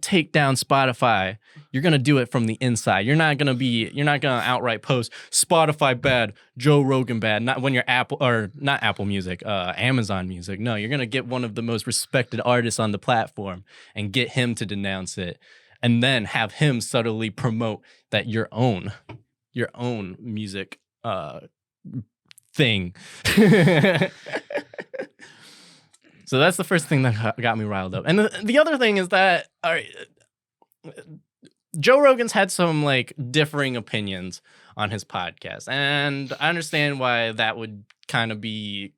take down Spotify, you're gonna do it from the inside. You're not gonna outright post Spotify bad, Joe Rogan bad. Not when you're not Apple Music, Amazon Music. No, you're gonna get one of the most respected artists on the platform and get him to denounce it, and then have him subtly promote that your own music thing. So that's the first thing that got me riled up. And the other thing is that Joe Rogan's had some like differing opinions on his podcast. And I understand why that would kind of be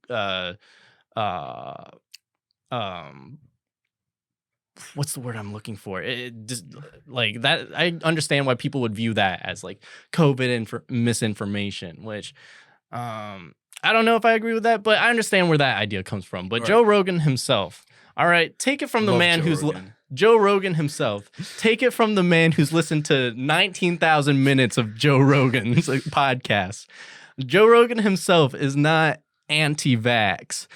what's the word I'm looking for? It just like that. I understand why people would view that as like COVID misinformation, which I don't know if I agree with that, but I understand where that idea comes from. But Right. Joe Rogan himself, all right, take it from the Love man Joe who's Rogan. Joe Rogan himself. Take it from the man who's listened to 19,000 minutes of Joe Rogan's podcast. Joe Rogan himself is not anti-vax.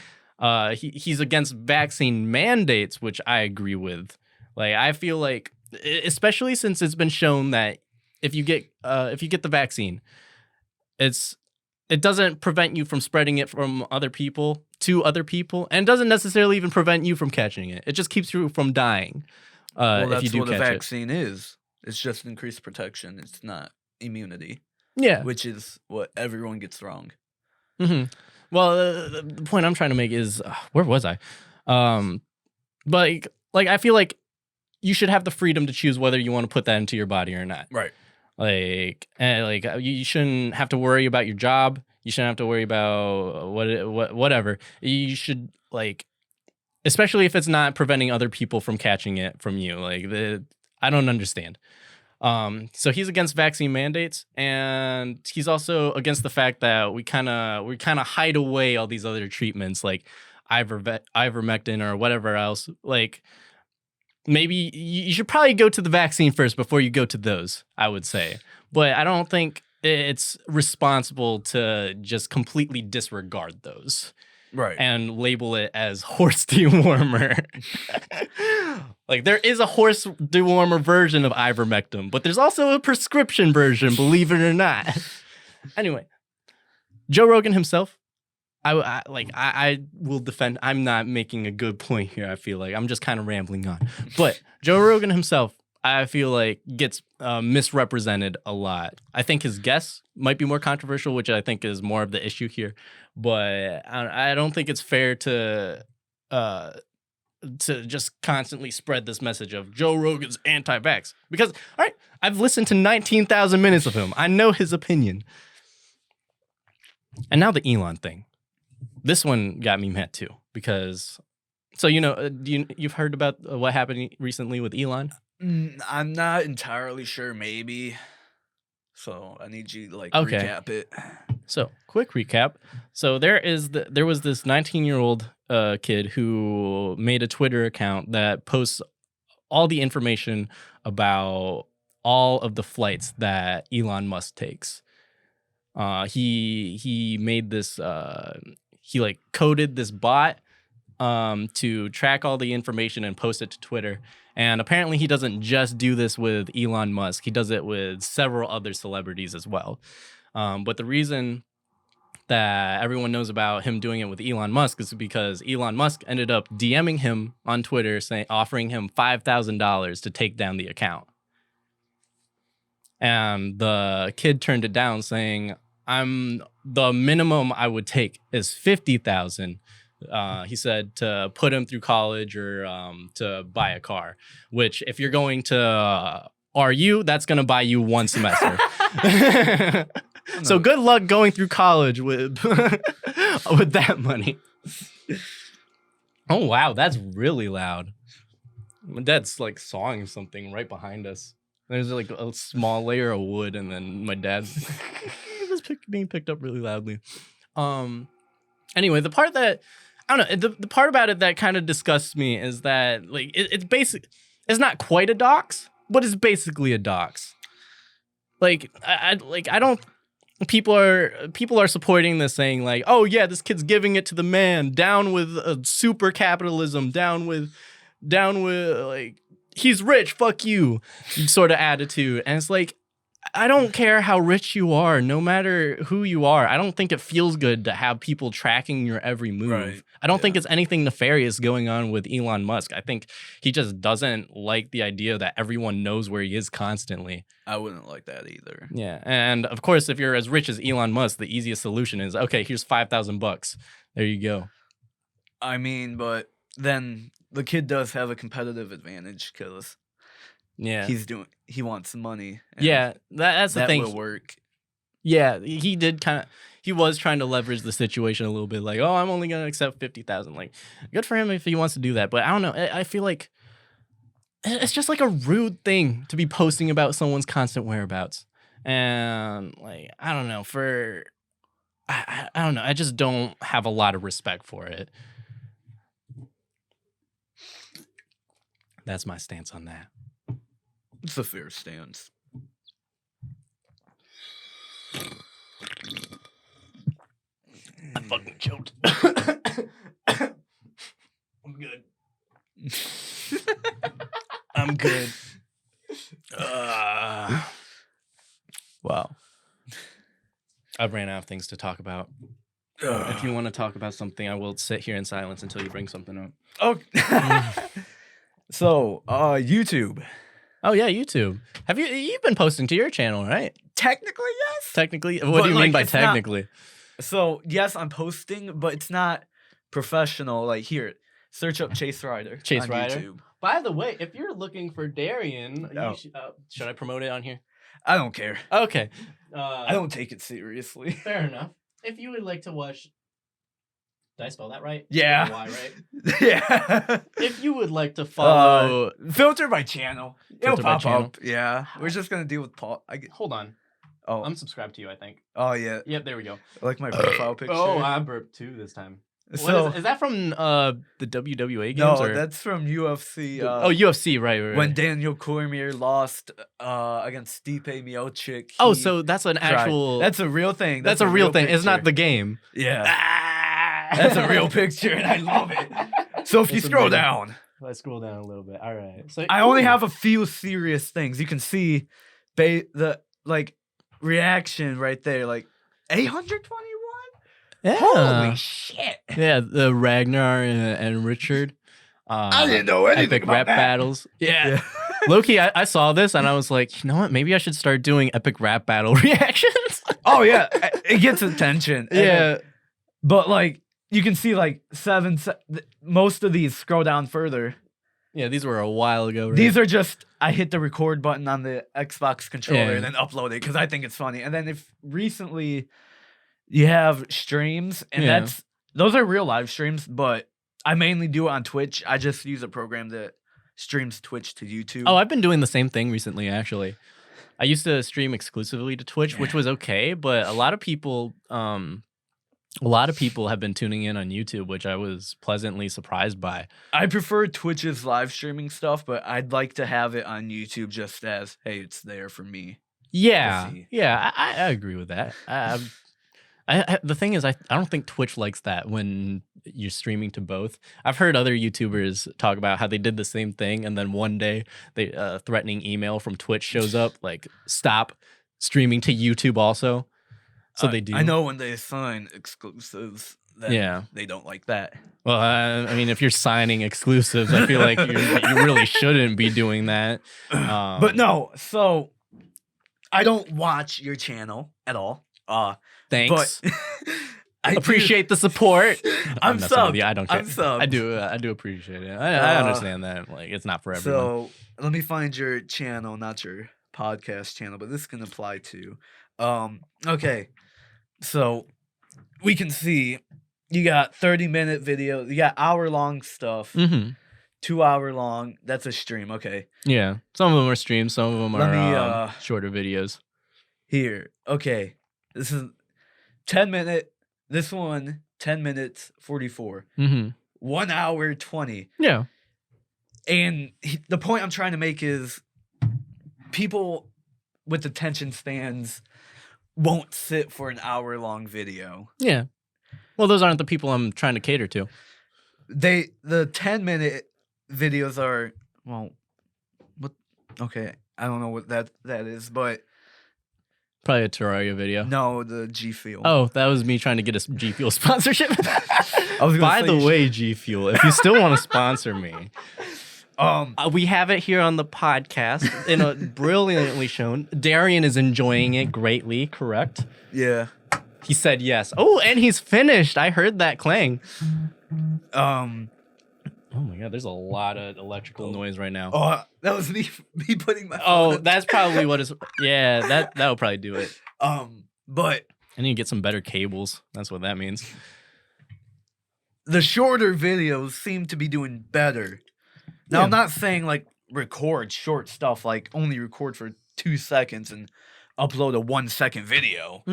He's against vaccine mandates, which I agree with. Like, I feel like especially since it's been shown that if you get the vaccine, it doesn't prevent you from spreading it from other people to other people, and doesn't necessarily even prevent you from catching it. It just keeps you from dying. Well, If you that's do what a catch it. vaccine is. It's just increased protection. It's not immunity, Yeah. which is what everyone gets wrong. Mm-hmm. Well, the point I'm trying to make is, where was I? But like I feel like you should have the freedom to choose whether you want to put that into your body or not. Right. You shouldn't have to worry about your job. You shouldn't have to worry about whatever. You should, like, especially if it's not preventing other people from catching it from you. I don't understand. So he's against vaccine mandates, and he's also against the fact that we kind of hide away all these other treatments like ivermectin or whatever else. Like, maybe you should probably go to the vaccine first before you go to those, I would say. But I don't think it's responsible to just completely disregard those. Right. And label it as horse dewormer. Like, there is a horse dewormer version of ivermectin, but there's also a prescription version, believe it or not. Anyway, Joe Rogan himself, I will defend. I'm not making a good point here, I feel like. I'm just kind of rambling on. But Joe Rogan himself, I feel like, gets misrepresented a lot. I think his guests might be more controversial, which I think is more of the issue here. But I don't think it's fair to just constantly spread this message of Joe Rogan's anti-vax. Because, all right, I've listened to 19,000 minutes of him. I know his opinion. And now the Elon thing. This one got me mad too. Because, so, you've heard about what happened recently with Elon? I'm not entirely sure, maybe. So I need you to recap it. So, quick recap. So there was this 19-year-old kid who made a Twitter account that posts all the information about all of the flights that Elon Musk takes. He made this. He coded this bot to track all the information and post it to Twitter. And apparently he doesn't just do this with Elon Musk. He does it with several other celebrities as well. But the reason that everyone knows about him doing it with Elon Musk is because Elon Musk ended up DMing him on Twitter, offering him $5,000 to take down the account. And the kid turned it down, saying, the minimum I would take is $50,000. He said to put him through college or to buy a car, which if you're going to RU, that's going to buy you one semester. So good luck going through college with with that money. Oh, wow. That's really loud. My dad's sawing something right behind us. There's a small layer of wood, and then my dad's being picked up really loudly. Anyway, the part that I don't know, the part about it that kind of disgusts me is that it's not quite a dox, but it's basically a dox. I don't. People are supporting this, saying oh yeah, this kid's giving it to the man. Down with super capitalism. Down with he's rich. Fuck you, sort of attitude. And it's I don't care how rich you are, no matter who you are. I don't think it feels good to have people tracking your every move. Right. I don't think it's anything nefarious going on with Elon Musk. I think he just doesn't like the idea that everyone knows where he is constantly. I wouldn't like that either. Yeah. And of course, if you're as rich as Elon Musk, the easiest solution is, okay, here's $5,000. There you go. I mean, but then the kid does have a competitive advantage because he wants money. Yeah, that's the thing. That will work. Yeah, he was trying to leverage the situation a little bit. I'm only gonna accept $50,000. Good for him if he wants to do that. But I don't know. I feel like it's just a rude thing to be posting about someone's constant whereabouts. And I don't know. I don't know. I just don't have a lot of respect for it. That's my stance on that. It's a fair stance. I fucking choked. I'm good. I'm good. I've ran out of things to talk about. If you want to talk about something, I will sit here in silence until you bring something up. Okay. So, YouTube. Oh yeah, YouTube. You've been posting to your channel, right? Technically, yes. Technically, what But, do you mean like, by it's not- technically? So, yes, I'm posting, but it's not professional. Like, here, search up Chase Ryder. Chase on Ryder? YouTube. By the way, if you're looking for Daryan, Oh. should I promote it on here? I don't care. Okay. I don't take it seriously. Fair enough. If you would like to watch, did I spell that right? Yeah. Y, right? Yeah. If you would like to follow, Filter by channel. It'll Filter by pop channel. up. Yeah. We're just going to deal with Paul. hold on, Oh. I'm subscribed to you. I think. Oh, yeah. Yep, there we go. I like my profile picture. Oh, I burped too this time. So, Is that from the WWA games? no, or? that's from UFC. UFC, right. When Daniel Cormier lost against Stipe Miocic. Oh, he so that's an tried- actual. That's a real thing. That's a real thing. It's not picture. the game. Yeah. Ah! That's a real picture, and I love it. So if you That's scroll amazing. down, Let's scroll down a little bit. All right. So I only have a few serious things. You can see the reaction right there, like 821. yeah. Holy shit! Yeah, the Ragnar and Richard. I didn't know anything Epic about rap that. battles. Yeah. Loki, I saw this and I was like, you know what? Maybe I should start doing epic rap battle reactions. Oh yeah, it gets attention. And Yeah. but like you can see like most of these scroll down further. Yeah, these were a while ago. Right? These are just I hit the record button on the Xbox controller Yeah. and then upload it because I think it's funny. And then if recently you have streams, and Yeah. those are real live streams, but I mainly do it on Twitch. I just use a program that streams Twitch to YouTube. Oh, I've been doing the same thing recently, actually. I used to stream exclusively to Twitch, which was okay, but a lot of people have been tuning in on YouTube, which I was pleasantly surprised by. I prefer Twitch's live streaming stuff, but I'd like to have it on YouTube just as, hey, it's there for me. Yeah, see. yeah, I agree with that. The thing is, I don't think Twitch likes that when you're streaming to both. I've heard other YouTubers talk about how they did the same thing, and then one day they threatening email from Twitch shows up, like stop streaming to YouTube also. So they do. I know when they assign exclusives, then Yeah. they don't like that. Well, I mean, if you're signing exclusives, I feel like you really shouldn't be doing that. But no, so I don't watch your channel at all. Thanks. But I do- Appreciate the support. I'm messing with subbed. you. I don't care. I'm subbed. I do appreciate it. I understand that. Like, it's not for everyone. So let me find your channel, not your podcast channel, but this can apply to. Okay, so we can see you got 30-minute video, you got hour-long stuff, 2 hour long. That's a stream. Okay, Yeah. Some of them are streams. Some of them Let are me, shorter videos. here. Okay, this is 10-minute. This one 10 minutes 44. 1 hour 20. Yeah. And the point I'm trying to make is people with attention spans won't sit for an hour-long video. Yeah. Well, those aren't the people I'm trying to cater to. The 10-minute videos are, well, what? Okay, I don't know what that is, but Probably a Terraria video. no, the G Fuel. Oh, that was me trying to get a G Fuel sponsorship. I was gonna By say the you way, G Fuel, if you still want to sponsor me, we have it here on the podcast. Brilliantly shown. Daryan is enjoying it greatly. Correct? yeah. He said yes. Oh, and he's finished. I heard that clang. Oh my god, there's a lot of electrical noise right now. Oh, that was me putting my phone Oh, up. that's probably what is. Yeah, that will probably do it. But I need to get some better cables. That's what that means. the shorter videos seem to be doing better. Now, I'm not saying like record short stuff, like only record for 2 seconds and upload a 1 second video.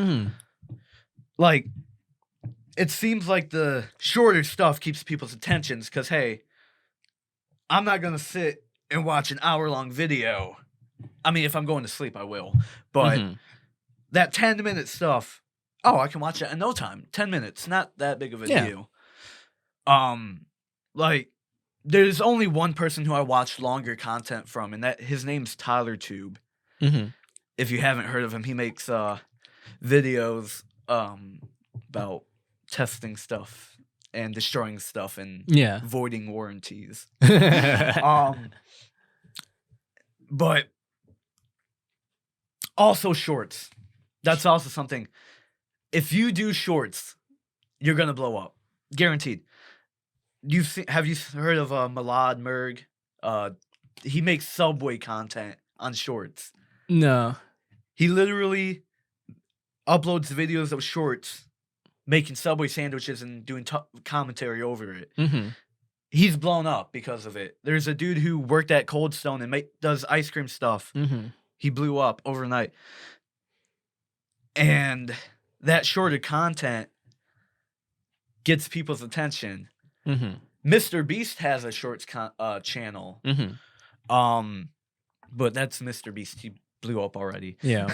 Like, it seems like the shorter stuff keeps people's attentions because, hey, I'm not going to sit and watch an hour-long video. I mean, if I'm going to sleep, I will. But that 10-minute stuff, I can watch that in no time. 10 minutes, not that big of a deal. Like, there's only one person who I watch longer content from, and his name's Tyler Tube. If you haven't heard of him, he makes videos about testing stuff and destroying stuff and Yeah. voiding warranties. But also shorts. That's also something. If you do shorts, you're gonna blow up, guaranteed. Have you heard of Malad Merg? He makes Subway content on shorts. No. He literally uploads videos of shorts making Subway sandwiches and doing commentary over it. Mm-hmm. He's blown up because of it. There's a dude who worked at Cold Stone and does ice cream stuff. Mm-hmm. He blew up overnight. And that shorter content gets people's attention. Mm-hmm. Mr. Beast has a shorts channel. Mm-hmm. But that's Mr. Beast. He blew up already. Yeah.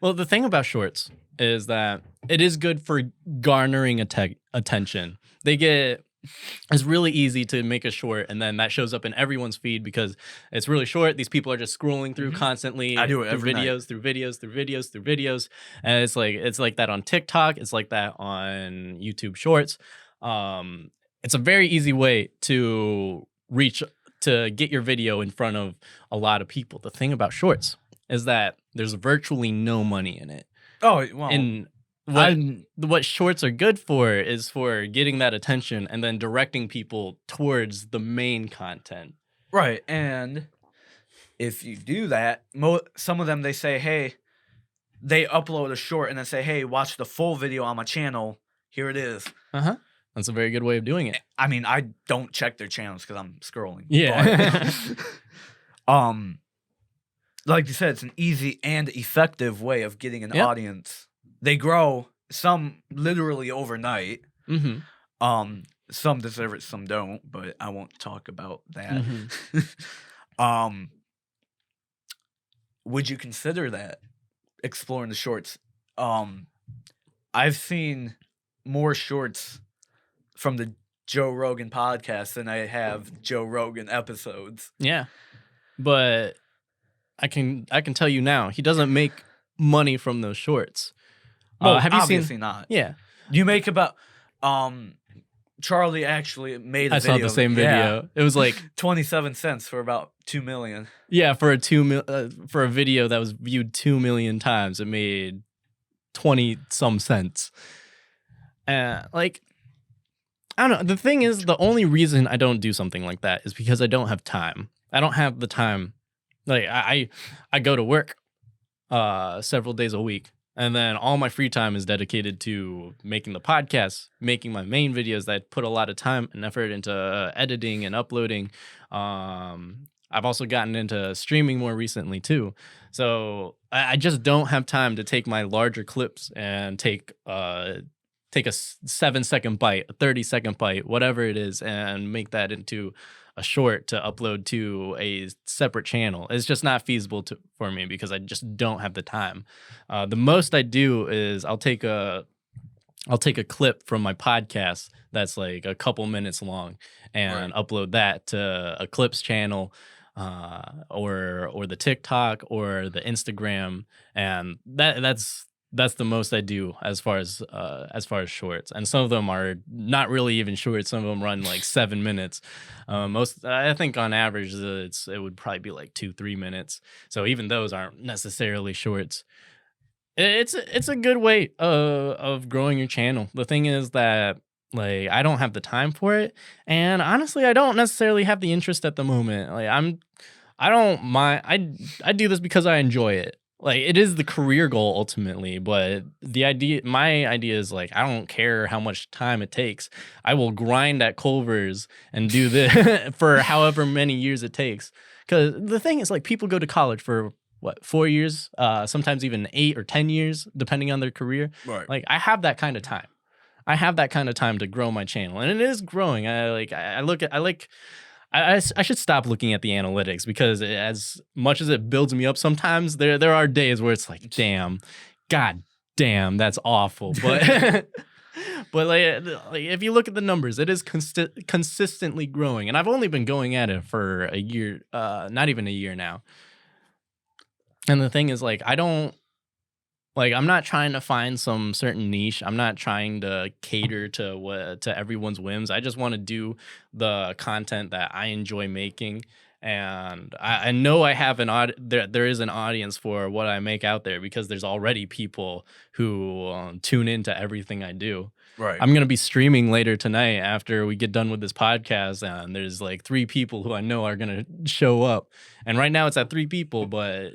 Well, the thing about shorts is that it is good for garnering attention. It's really easy to make a short, and then that shows up in everyone's feed because it's really short. These people are just scrolling through constantly. I do it every night. through videos, and it's like that on TikTok. It's like that on YouTube Shorts. It's a very easy way to get your video in front of a lot of people. The thing about shorts is that there's virtually no money in it. Oh, well. And what shorts are good for is for getting that attention and then directing people towards the main content. Right. And if you do that, some of them, they say, hey, they upload a short and then say, hey, watch the full video on my channel. Here it is. Uh-huh. That's a very good way of doing it. I mean, I don't check their channels because I'm scrolling. Yeah. But, like you said, it's an easy and effective way of getting an audience. They grow, some literally overnight. Mm-hmm. Some deserve it, some don't, but I won't talk about that. Mm-hmm. Would you consider that, exploring the shorts? I've seen more shorts from the Joe Rogan podcast than I have Joe Rogan episodes. Yeah. But I can tell you now, he doesn't make money from those shorts. Well, have you obviously seen? not. Yeah. You make about Charlie actually made a video. I saw the same video. Yeah. It was like 27 cents for about 2 million. Yeah, for a video that was viewed 2 million times, it made 20 some cents. Like, I don't know. The thing is, the only reason I don't do something like that is because I don't have time. I don't have the time. Like, I go to work several days a week, and then all my free time is dedicated to making the podcast, making my main videos that put a lot of time and effort into editing and uploading. I've also gotten into streaming more recently too. So I just don't have time to take my larger clips and take a 7-second bite, a 30-second bite, whatever it is, and make that into a short to upload to a separate channel. It's just not feasible for me because I just don't have the time. The most I do is I'll take a clip from my podcast that's like a couple minutes long and upload that to a clips channel, or the TikTok or the Instagram, and that's the most I do as far as shorts. And some of them are not really even shorts. Some of them run like 7 minutes. I think on average it would probably be like 2-3 minutes. So even those aren't necessarily shorts. It's a good way of growing your channel. The thing is that, like, I don't have the time for it, and honestly, I don't necessarily have the interest at the moment. Like, I don't mind. I do this because I enjoy it. Like, it is the career goal ultimately, but my idea is, like, I don't care how much time it takes. I will grind at Culver's and do this for however many years it takes. Because the thing is, like, people go to college for 4 years, sometimes even 8 or 10 years, depending on their career. Right. Like, I have that kind of time. I have that kind of time to grow my channel, and it is growing. I should stop looking at the analytics, because as much as it builds me up, sometimes there are days where it's like, God damn, that's awful. But but like if you look at the numbers, it is consistently growing, and I've only been going at it for a year, not even a year now. And the thing is, like, I don't Like, I'm not trying to find some certain niche. I'm not trying to cater to everyone's whims. I just want to do the content that I enjoy making. And I know I have there is an audience for what I make out there because there's already people who tune into everything I do. Right. I'm going to be streaming later tonight after we get done with this podcast, and there's like 3 people who I know are going to show up. And right now it's at 3 people, but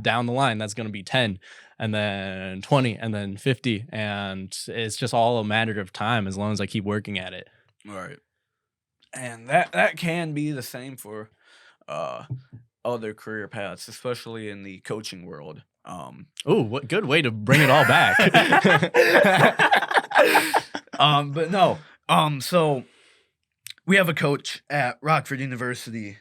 down the line that's going to be 10 and then 20 and then 50. And it's just all a matter of time as long as I keep working at it. Right. And that can be the same for other career paths, especially in the coaching world. Oh, what good way to bring it all back. But no. So we have a coach at Rockford University.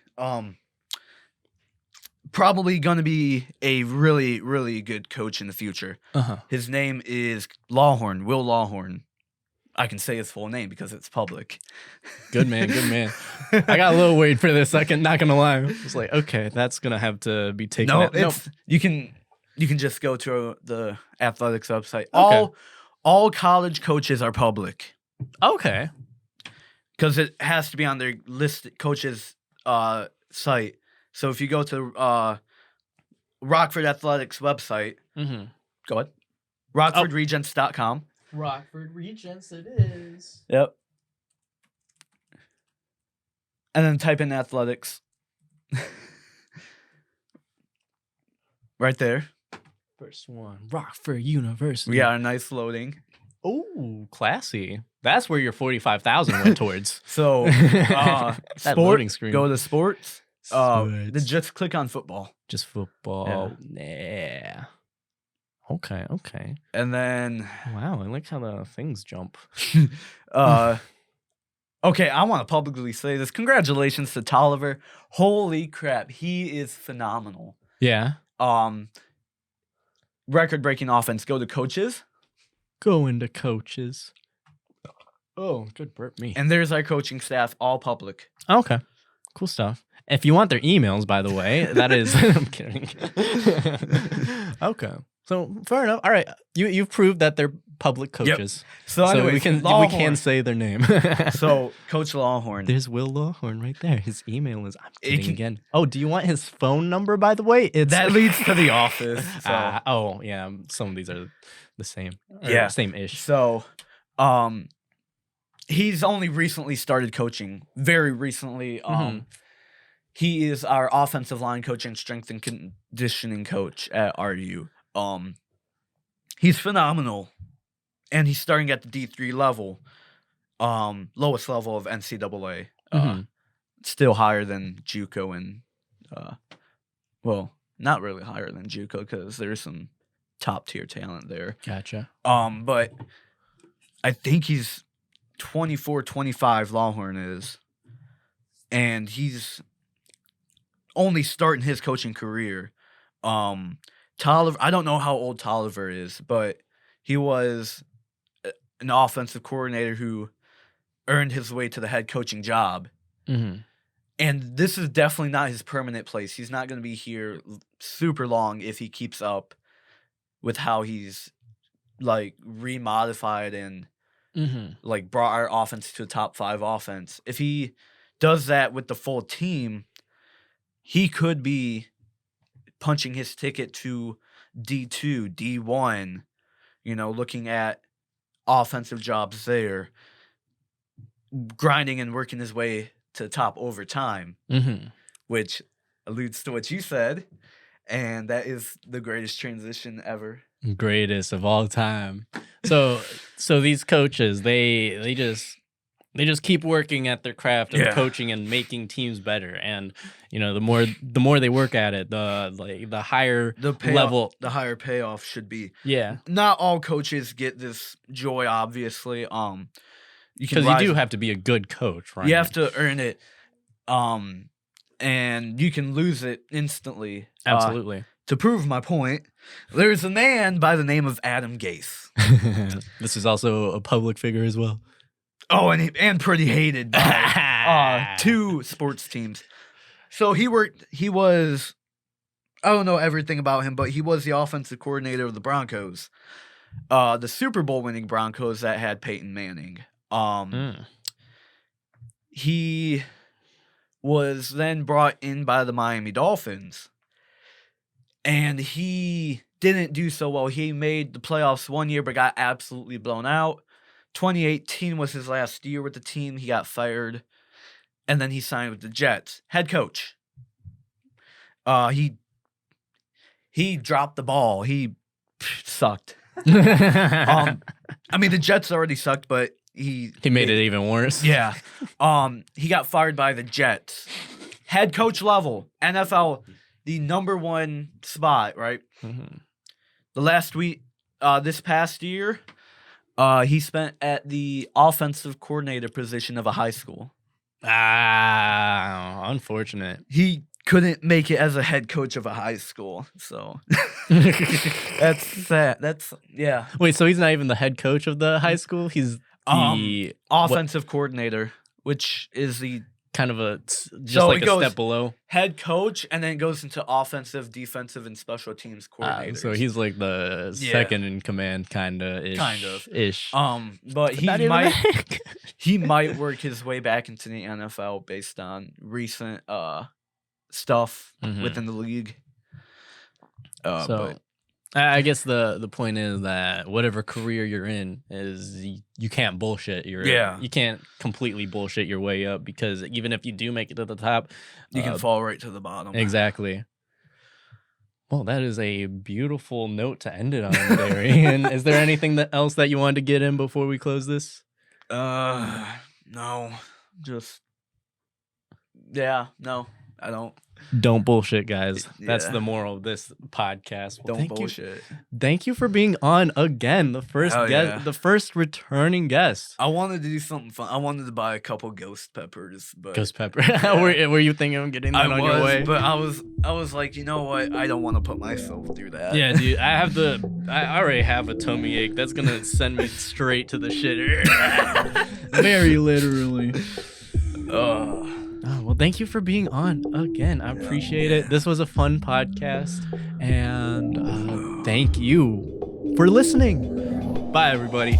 Probably going to be a really, really good coach in the future. Uh-huh. His name is Lawhorn, Will Lawhorn. I can say his full name because it's public. Good man, good man. I got a little worried for this second, not gonna lie. It's like, okay, that's gonna have to be taken. You can just go to the athletics website. Okay. All college coaches are public Okay. because it has to be on their list coaches site. So if you go to Rockford Athletics website, Mm-hmm. go ahead. RockfordRegents.com. Rockford Regents, it is. Yep. And then type in athletics. Right there. First one, Rockford University. We got a nice loading. Oh, classy. That's where your 45,000 went towards. So, That loading screen. Go to sports. Sports. Then just click on football. Just football. Yeah. Okay. And then, Wow, I like how the things jump. okay, I want to publicly say this. Congratulations to Tolliver. Holy crap, he is phenomenal. Yeah. Record-breaking offense. Go to coaches. Go into coaches. Oh, good burp me. And there's our coaching staff, all public. Okay. Cool stuff. If you want their emails, by the way, that is I'm kidding. Okay. So fair enough. All right. You've proved that they're public coaches. Yep. So anyways, we can say their name. So Coach Lawhorn. There's Will Lawhorn right there. His email is again. Oh, do you want his phone number, by the way? It's that leads to the office. So. Oh yeah. Some of these are the same. Yeah. Same-ish. So he's only recently started coaching. Very recently. He is our offensive line coach and strength and conditioning coach at RU. He's phenomenal, and he's starting at the D3 level, lowest level of NCAA. Still higher than JUCO and, well, not really higher than JUCO because there's some top tier talent there. Gotcha. But I think he's 24, 25. Lawhorn is, and he's only starting his coaching career. Tolliver, I don't know how old Tolliver is, but he was an offensive coordinator who earned his way to the head coaching job. Mm-hmm. And this is definitely not his permanent place. He's not going to be here super long if he keeps up with how he's like remodified and like brought our offense to a top 5 offense. If he does that with the full team, he could be punching his ticket to D2, D1, looking at offensive jobs there, grinding and working his way to the top over time, which alludes to what you said, and that is the greatest transition ever. Greatest of all time. So these coaches, they just keep working at their craft of coaching and making teams better. And the more they work at it, the higher level, the higher payoff should be. Yeah. Not all coaches get this joy, obviously. Because you do have to be a good coach, right? You have to earn it. And you can lose it instantly. Absolutely. To prove my point, there's a man by the name of Adam Gase. This is also a public figure as well. Oh, and pretty hated by 2 sports teams. So he was I don't know everything about him, but he was the offensive coordinator of the Broncos. The Super Bowl winning Broncos that had Peyton Manning. He was then brought in by the Miami Dolphins, and he didn't do so well. He made the playoffs one year, but got absolutely blown out. 2018 was his last year with the team. He got fired, and then he signed with the Jets. Head coach. He dropped the ball. He sucked. I mean, the Jets already sucked, but he made it even worse. Yeah. He got fired by the Jets. Head coach level, NFL, the number one spot, right? Mm-hmm. The last week, this past year, he spent at the offensive coordinator position of a high school. Unfortunate. He couldn't make it as a head coach of a high school, so that's sad. Yeah. Wait, so he's not even the head coach of the high school? He's the offensive coordinator, which is the kind of a So like it a goes step below. head coach, and then it goes into offensive, defensive, and special teams coordinator. So he's like the second in command, kind of ish. But he Not even might that. he might work his way back into the NFL based on recent stuff within the league. So I guess the point is that whatever career you're in is you can't bullshit. You can't completely bullshit your way up, because even if you do make it to the top, you can fall right to the bottom. Exactly. Well, that is a beautiful note to end it on, Daryan. Is there anything else that you wanted to get in before we close this? No. Just no, I don't. Don't bullshit, guys. That's the moral of this podcast. Well, Don't bullshit. Thank you for being on again. The first the first returning guest. I wanted to do something fun. I wanted to buy a couple ghost peppers, but Ghost pepper. Were you thinking of getting that on your way? But I was like, you know what? I don't want to put myself through that. Yeah, dude. I already have a tummy ache. That's gonna send me straight to the shitter. Very literally. Oh, well, thank you for being on again. I appreciate it. This was a fun podcast, and thank you for listening. Bye, everybody.